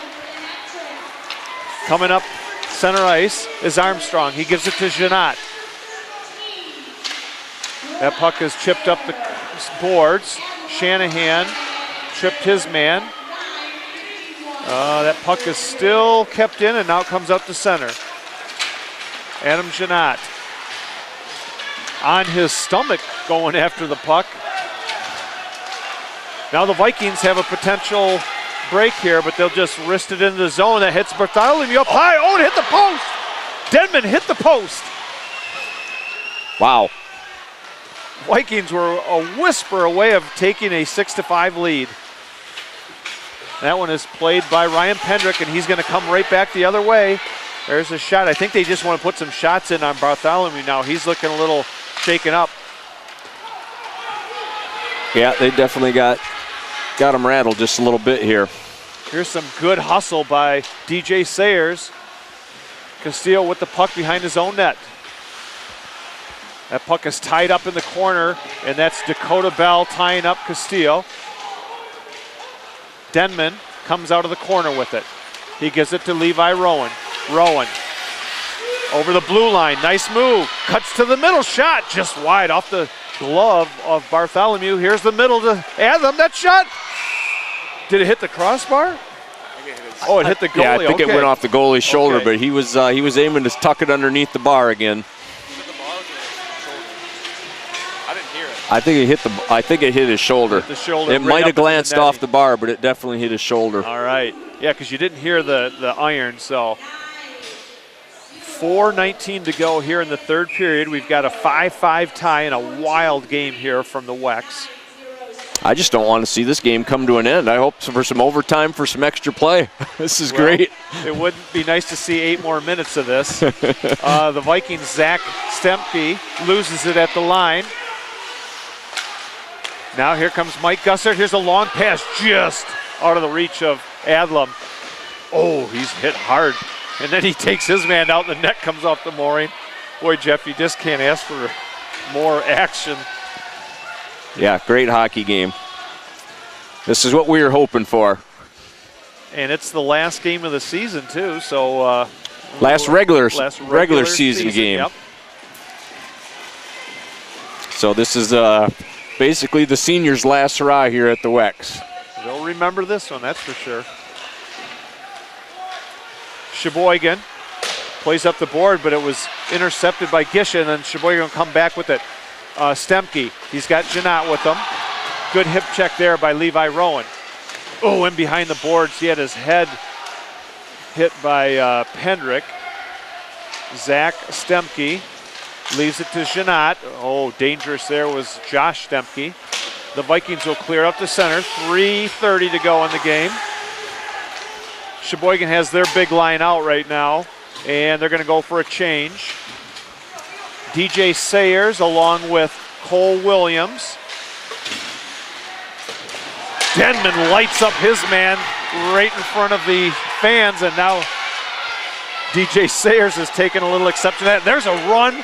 Coming up center ice is Armstrong. He gives it to Janot. That puck is chipped up the boards. Shanahan tripped his man. That puck is still kept in and now it comes out to center. Adam Janot on his stomach going after the puck. Now the Vikings have a potential break here, but they'll just wrist it into the zone. That hits Bartholomew up high. Oh, it hit the post. Denman hit the post. Wow. Vikings were a whisper away of taking a 6-5 lead. That one is played by Ryan Pendrick, and he's going to come right back the other way. There's a shot. I think they just want to put some shots in on Bartholomew now. He's looking a little shaken up. Yeah, they definitely got him rattled just a little bit here. Here's some good hustle by DJ Sayers. Castillo with the puck behind his own net. That puck is tied up in the corner, and that's Dakota Bell tying up Castillo. Denman comes out of the corner with it. He gives it to Levi Rowan. Rowan over the blue line, nice move. Cuts to the middle, shot just wide off the glove of Bartholomew. Here's the middle to Adlam. That shot, did it hit the crossbar? Oh, it hit the goalie. Yeah, I think it went off the goalie's shoulder, Okay. but he was aiming to tuck it underneath the bar again. Was it the bar or the shoulder? I didn't hear it. I think it hit his shoulder. Hit the shoulder It right might up have into the glanced off netting. the bar, but it definitely hit his shoulder. All right. Yeah, because you didn't hear the iron, so 4:19 to go here in the 3rd period. We've got a 5-5 tie and a wild game here from the Wex. I just don't want to see this game come to an end. I hope for some overtime, for some extra play. This is great. It would be nice to see 8 more minutes of this. The Vikings, Zach Stempke loses it at the line. Now here comes Mike Gussert. Here's a long pass just out of the reach of Adlam. Oh, he's hit hard. And then he takes his man out and the net comes off the mooring. Boy, Jeff, you just can't ask for more action. Yeah, great hockey game. This is what we were hoping for. And it's the last game of the season, too. So Last regular season season game. Yep. So this is basically the seniors' last hurrah here at the Wex. They'll remember this one, that's for sure. Sheboygan plays up the board, but it was intercepted by Gisha, and then Sheboygan will come back with it. Stempke, he's got Janot with him. Good hip check there by Levi Rowan. Oh, and behind the boards, he had his head hit by Pendrick. Zach Stempke leaves it to Janot. Oh, dangerous there was Josh Stempke. The Vikings will clear up the center. 3:30 to go in the game. Sheboygan has their big line out right now, and they're going to go for a change. DJ Sayers along with Cole Williams. Denman lights up his man right in front of the fans, and now DJ Sayers is taking a little exception to that. There's a run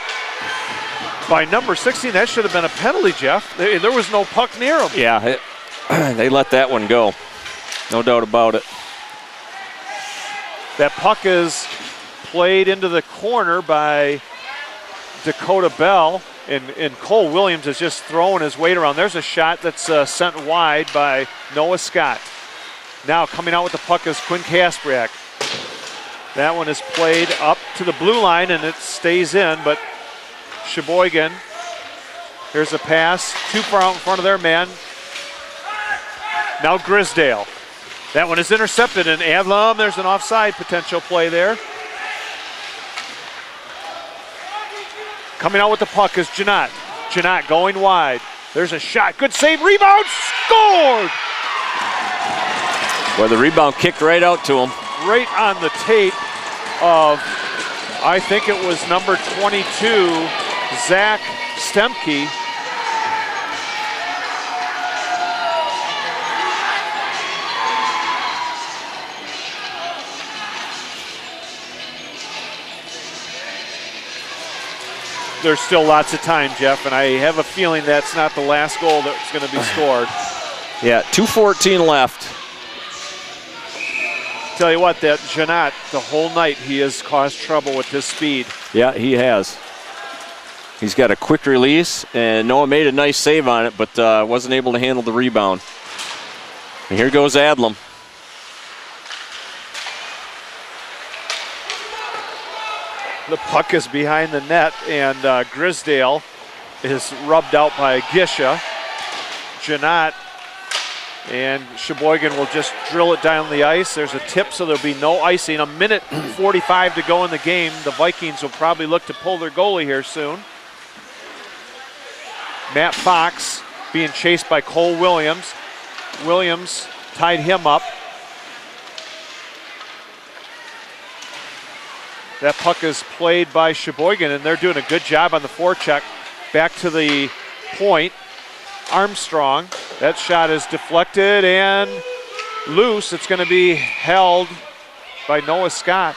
by number 16. That should have been a penalty, Jeff. There was no puck near him. Yeah, they let that one go. No doubt about it. That puck is played into the corner by Dakota Bell, and Cole Williams is just throwing his weight around. There's a shot that's sent wide by Noah Scott. Now coming out with the puck is Quinn Kaspriak. That one is played up to the blue line and it stays in, but Sheboygan, here's a pass, too far out in front of their man. Now Grisdale. That one is intercepted, and Adlam, there's an offside potential play there. Coming out with the puck is Janot. Janot going wide. There's a shot, good save, rebound, scored! Well, the rebound kicked right out to him. Right on the tape of, I think it was number 22, Zach Stemke. There's still lots of time, Jeff, and I have a feeling that's not the last goal that's going to be scored. Yeah, 2:14 left. Tell you what, that Janot, the whole night he has caused trouble with his speed. Yeah, he has. He's got a quick release, and Noah made a nice save on it, but wasn't able to handle the rebound. And here goes Adlam. The puck is behind the net, and Grisdale is rubbed out by Gisha. Janot and Sheboygan will just drill it down the ice. There's a tip, so there'll be no icing. 1:45 to go in the game. The Vikings will probably look to pull their goalie here soon. Matt Fox being chased by Cole Williams. Williams tied him up. That puck is played by Sheboygan, and they're doing a good job on the forecheck. Back to the point. Armstrong. That shot is deflected and loose. It's going to be held by Noah Scott.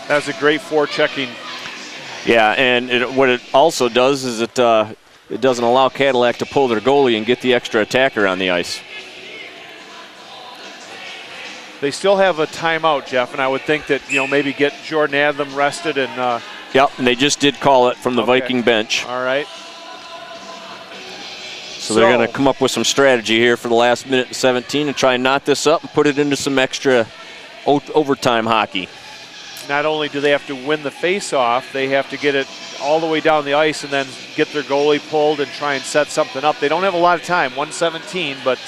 That was a great forechecking. Yeah, and what it also does is it doesn't allow Cadillac to pull their goalie and get the extra attacker on the ice. They still have a timeout, Jeff, and I would think that, maybe get Jordan Adlam rested and Yep, and they just did call it from the Viking bench. All right. So they're going to come up with some strategy here for the last minute and 17 and try and knot this up and put it into some extra overtime hockey. Not only do they have to win the face-off, they have to get it all the way down the ice and then get their goalie pulled and try and set something up. They don't have a lot of time, 1:17, but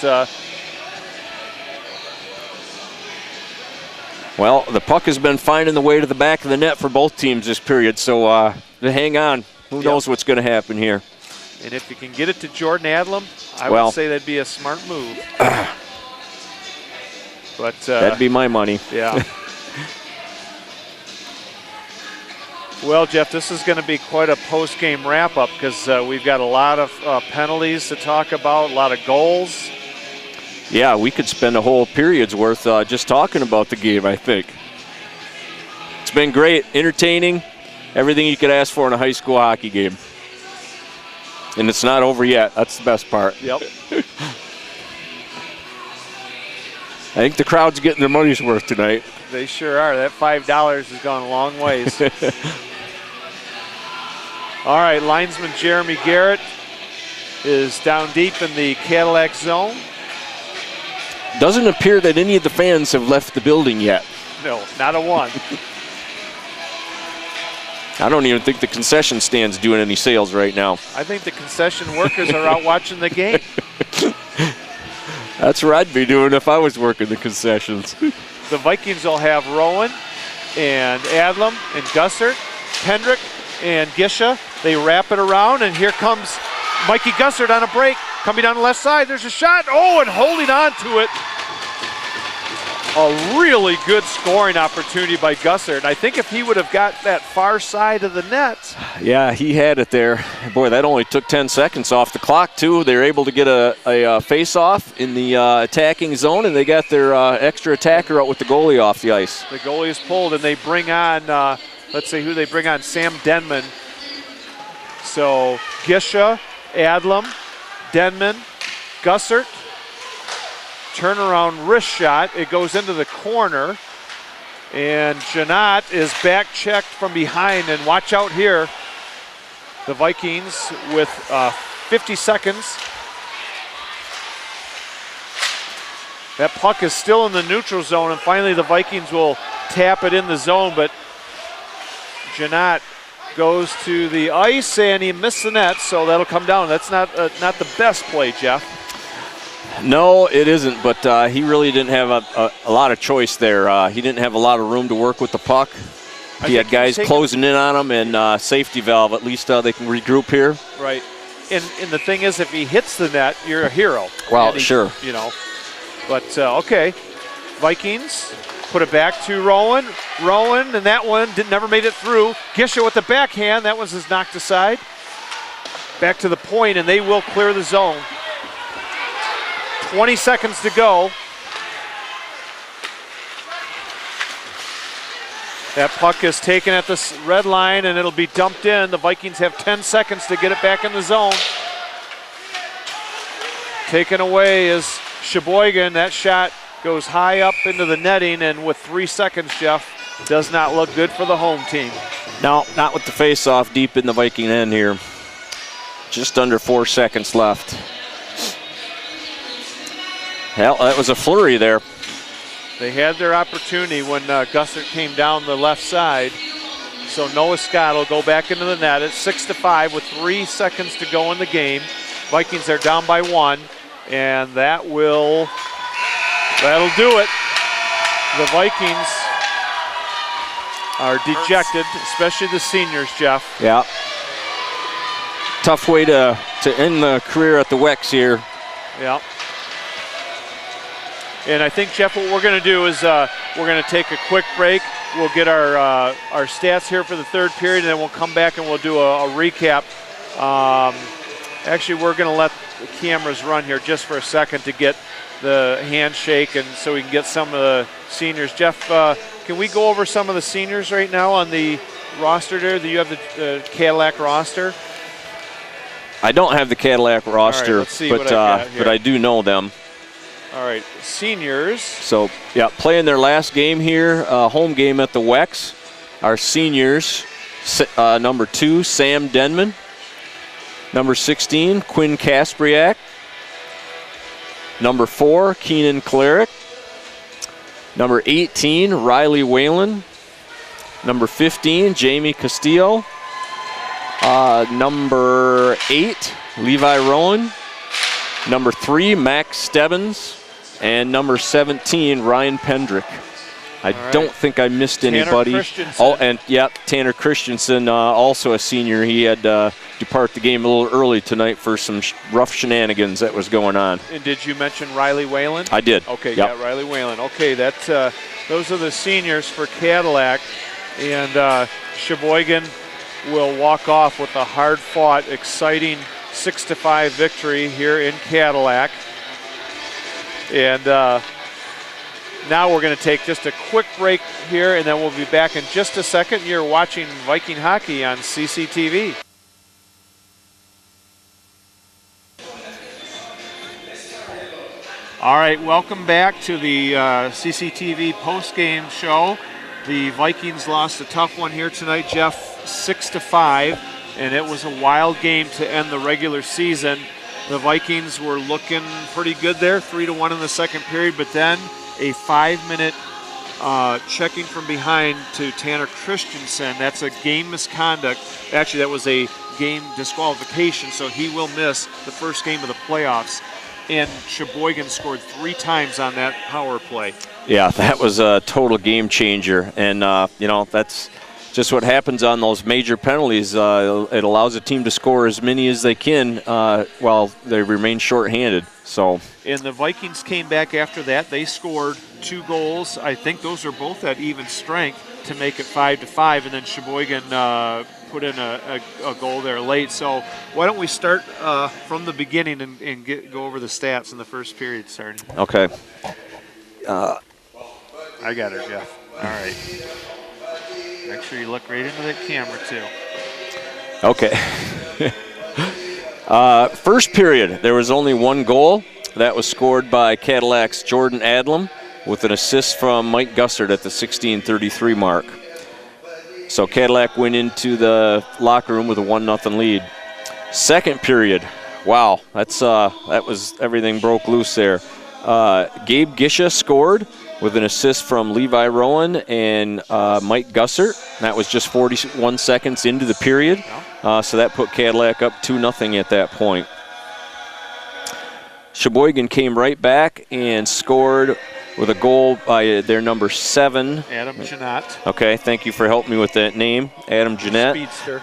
well, the puck has been finding the way to the back of the net for both teams this period, so hang on. Who knows what's going to happen here. And if you can get it to Jordan Adlam, I would say that'd be a smart move. But that'd be my money. Yeah. Well, Jeff, this is going to be quite a post-game wrap-up because we've got a lot of penalties to talk about, a lot of goals. Yeah, we could spend a whole period's worth just talking about the game, I think. It's been great, entertaining, everything you could ask for in a high school hockey game. And it's not over yet. That's the best part. Yep. I think the crowd's getting their money's worth tonight. They sure are. That $5 has gone a long ways. All right, linesman Jeremy Garrett is down deep in the Cadillac zone. Doesn't appear that any of the fans have left the building yet. No, not a one. I don't even think the concession stand's doing any sales right now. I think the concession workers are out watching the game. That's what I'd be doing if I was working the concessions. The Vikings will have Rowan and Adlam and Gussert, Kendrick and Gisha. They wrap it around, and here comes Mikey Gussert on a break. Coming down the left side, there's a shot. Oh, and holding on to it. A really good scoring opportunity by Gussert. I think if he would have got that far side of the net. Yeah, he had it there. Boy, that only took 10 seconds off the clock, too. They were able to get a face-off in the attacking zone, and they got their extra attacker out with the goalie off the ice. The goalie is pulled, and they bring on, let's see who they bring on, Sam Denman. So Gisha, Adlam, Denman, Gussert. Turnaround wrist shot. It goes into the corner. And Janot is back checked from behind. And watch out here. The Vikings with 50 seconds. That puck is still in the neutral zone, and finally the Vikings will tap it in the zone, but Janot goes to the ice, and he missed the net, so that'll come down. That's not the best play, Jeff. No, it isn't, but he really didn't have a lot of choice there. He didn't have a lot of room to work with the puck. He had guys closing in on him, and safety valve. At least they can regroup here. Right. And the thing is, if he hits the net, you're a hero. Well, sure. You know. But, okay. Vikings put it back to Rowan. Rowan, and that one never made it through. Gisha with the backhand. That was his knocked aside. Back to the point, and they will clear the zone. 20 seconds to go. That puck is taken at the red line, and it'll be dumped in. The Vikings have 10 seconds to get it back in the zone. Taken away is Sheboygan. That shot goes high up into the netting, and with 3 seconds, Jeff, does not look good for the home team. No, not with the face-off deep in the Viking end here. Just under 4 seconds left. Hell, that was a flurry there. They had their opportunity when Gussert came down the left side. So Noah Scott will go back into the net. It's 6-5 with 3 seconds to go in the game. Vikings are down by 1, and that'll do it. The Vikings are dejected, especially the seniors, Jeff. Yeah. Tough way to end the career at the Wex here. Yeah. And I think, Jeff, what we're going to do is we're going to take a quick break. We'll get our stats here for the third period, and then we'll come back and we'll do a recap. Actually, we're going to let the cameras run here just for a second to get the handshake, and so we can get some of the seniors. Jeff, can we go over some of the seniors right now on the roster there? Do you have the Cadillac roster? I don't have the Cadillac roster, right, let's see what I got here. But I do know them. All right, seniors. So, yeah, playing their last game here, home game at the Wex. Our seniors, number 2, Sam Denman. Number 16, Quinn Kaspriak. Number 4, Keenan Klarick. Number 18, Riley Whalen. Number 15, Jamie Castillo. Number 8, Levi Rowan. Number 3, Max Stebbins. And number 17, Ryan Pendrick. I don't think I missed anybody. Oh, and Tanner Christensen, also a senior. He had depart the game a little early tonight for some rough shenanigans that was going on. And did you mention Riley Whalen? I did. Okay, yeah, Riley Whalen. Okay, those are the seniors for Cadillac, and Sheboygan will walk off with a hard-fought, exciting 6-5 victory here in Cadillac. And now we're going to take just a quick break here, and then we'll be back in just a second. You're watching Viking hockey on CCTV. All right, welcome back to the CCTV post-game show. The Vikings lost a tough one here tonight, Jeff, 6-5, and it was a wild game to end the regular season. The Vikings were looking pretty good there, 3-1 in the second period, but then a 5-minute checking from behind to Tanner Christensen. That's a game misconduct. Actually, that was a game disqualification, so he will miss the first game of the playoffs. And Sheboygan scored 3 times on that power play. Yeah, that was a total game changer. And, that's just what happens on those major penalties. It allows a team to score as many as they can while they remain shorthanded. So. And the Vikings came back after that. They scored 2 goals. I think those are both at even strength to make it 5-5. And then Sheboygan put in a goal there late. So why don't we start from the beginning and go over the stats in the first period starting. Okay. I got her, Jeff. All right. Make sure you look right into that camera, too. Okay. First period, there was only 1 goal. That was scored by Cadillac's Jordan Adlam with an assist from Mike Gussert at the 16:33 mark. So Cadillac went into the locker room with a 1-0 lead. Second period, wow, that was everything broke loose there. Gabe Gisha scored with an assist from Levi Rowan and Mike Gussert. That was just 41 seconds into the period. So that put Cadillac up 2-0 at that point. Sheboygan came right back and scored with a goal by their number 7. Adam Janot. Okay, thank you for helping me with that name, Adam Jeanette. Speedster.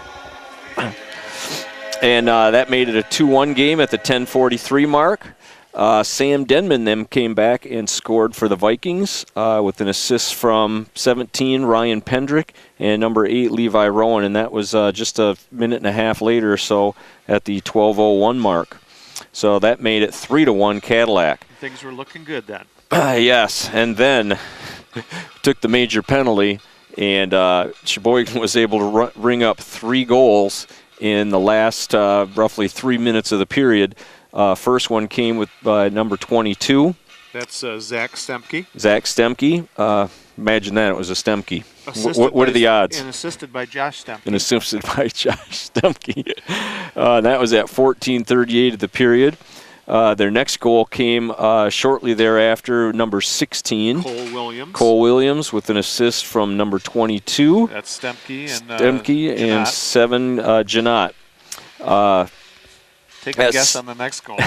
And that made it a 2-1 game at the 10:43 mark. Sam Denman then came back and scored for the Vikings with an assist from 17, Ryan Pendrick, and number 8, Levi Rowan. And that was just a minute and a half later or so at the 12:01 mark. So that made it 3-1 Cadillac. Things were looking good then. Yes, and then took the major penalty, and Sheboygan was able to ring up 3 goals in the last roughly 3 minutes of the period. First one came with number 22. That's Zach Stemke. Zach Stemke. Imagine that, it was a Stemke. What are the odds? And assisted by Josh Stemke. And assisted by Josh Stemke. That was at 14:38 of the period. Their next goal came shortly thereafter, number 16. Cole Williams. Cole Williams with an assist from number 22. That's Stemke and Stemke and 7, Janot. Take a guess on the next goal.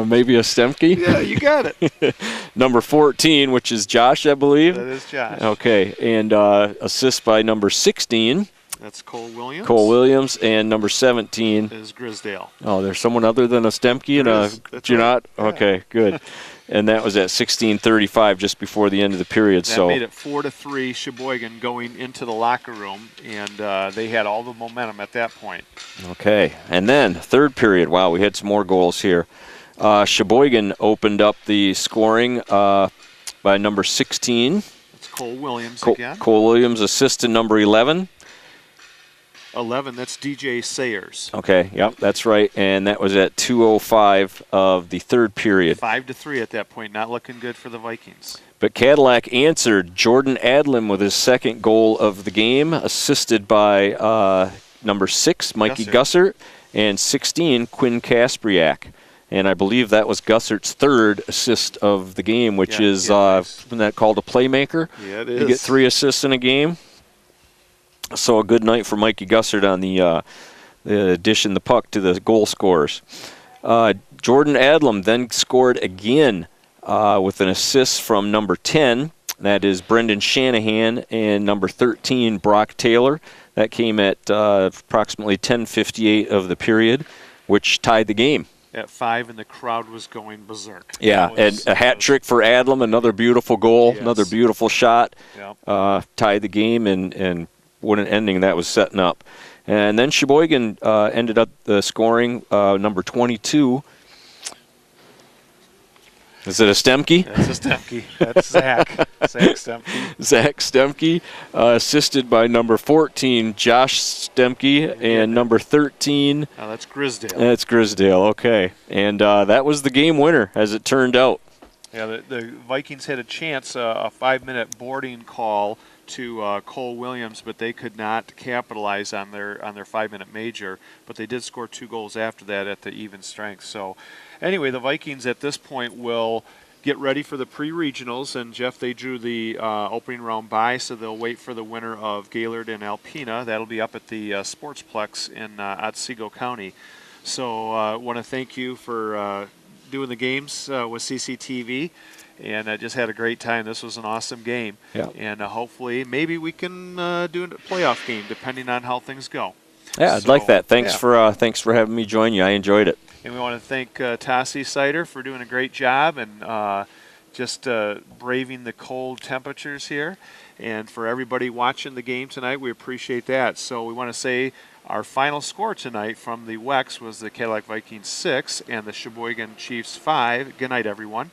Maybe a Stemke? Yeah, you got it. Number 14, which is Josh, I believe. That is Josh. Okay, and assist by number 16. That's Cole Williams. Cole Williams, and number 17 is Grisdale. Oh, there's someone other than a Stemke and a Janot? Right. Yeah. Okay, good. And that was at 16:35, just before the end of the period. That made it 4-3 Sheboygan going into the locker room, and they had all the momentum at that point. Okay, and then third period. Wow, we had some more goals here. Sheboygan opened up the scoring by number 16. It's Cole Williams again. Cole Williams, assist to number 11. 11, that's DJ Sayers. Okay, yep, that's right. And that was at 2:05 of the third period. 5-3 at that point, not looking good for the Vikings. But Cadillac answered. Jordan Adlam with his second goal of the game, assisted by number 6, Mikey Gussert, and 16, Quinn Kaspriak. And I believe that was Gussert's third assist of the game, which is, isn't that called a playmaker? Yeah, it is. You get 3 assists in a game. So a good night for Mikey Gussert on the addition the puck to the goal scorers. Jordan Adlam then scored again with an assist from number 10. That is Brendan Shanahan, and number 13, Brock Taylor. That came at approximately 10:58 of the period, which tied the game. At 5, and the crowd was going berserk. Yeah, and a hat trick for Adlam, another beautiful goal, yes. Another beautiful shot. Yep. Tied the game, and what an ending that was setting up. And then Sheboygan ended up scoring number 22. Is it a Stemke? That's a Stemke. That's Zach. Zach Stemke. Zach Stemke, assisted by number 14, Josh Stemke, and number 13. Oh, that's Grisdale. That's Grisdale, okay. And that was the game winner, as it turned out. Yeah, the Vikings had a chance, a 5-minute boarding call to Cole Williams, but they could not capitalize on their 5-minute major. But they did score 2 goals after that at the even strength. So anyway, the Vikings at this point will get ready for the pre-regionals, and Jeff, they drew the opening round bye, so they'll wait for the winner of Gaylord and Alpena. That'll be up at the Sportsplex in Otsego County. So I want to thank you for doing the games with CCTV. And I just had a great time. This was an awesome game. Yeah. And hopefully maybe we can do a playoff game depending on how things go. Yeah, I'd like that. Thanks for having me join you. I enjoyed it. And we want to thank Tassie Cider for doing a great job and just braving the cold temperatures here. And for everybody watching the game tonight, we appreciate that. So we want to say our final score tonight from the WEX was the Cadillac Vikings 6 and the Sheboygan Chiefs 5. Good night, everyone.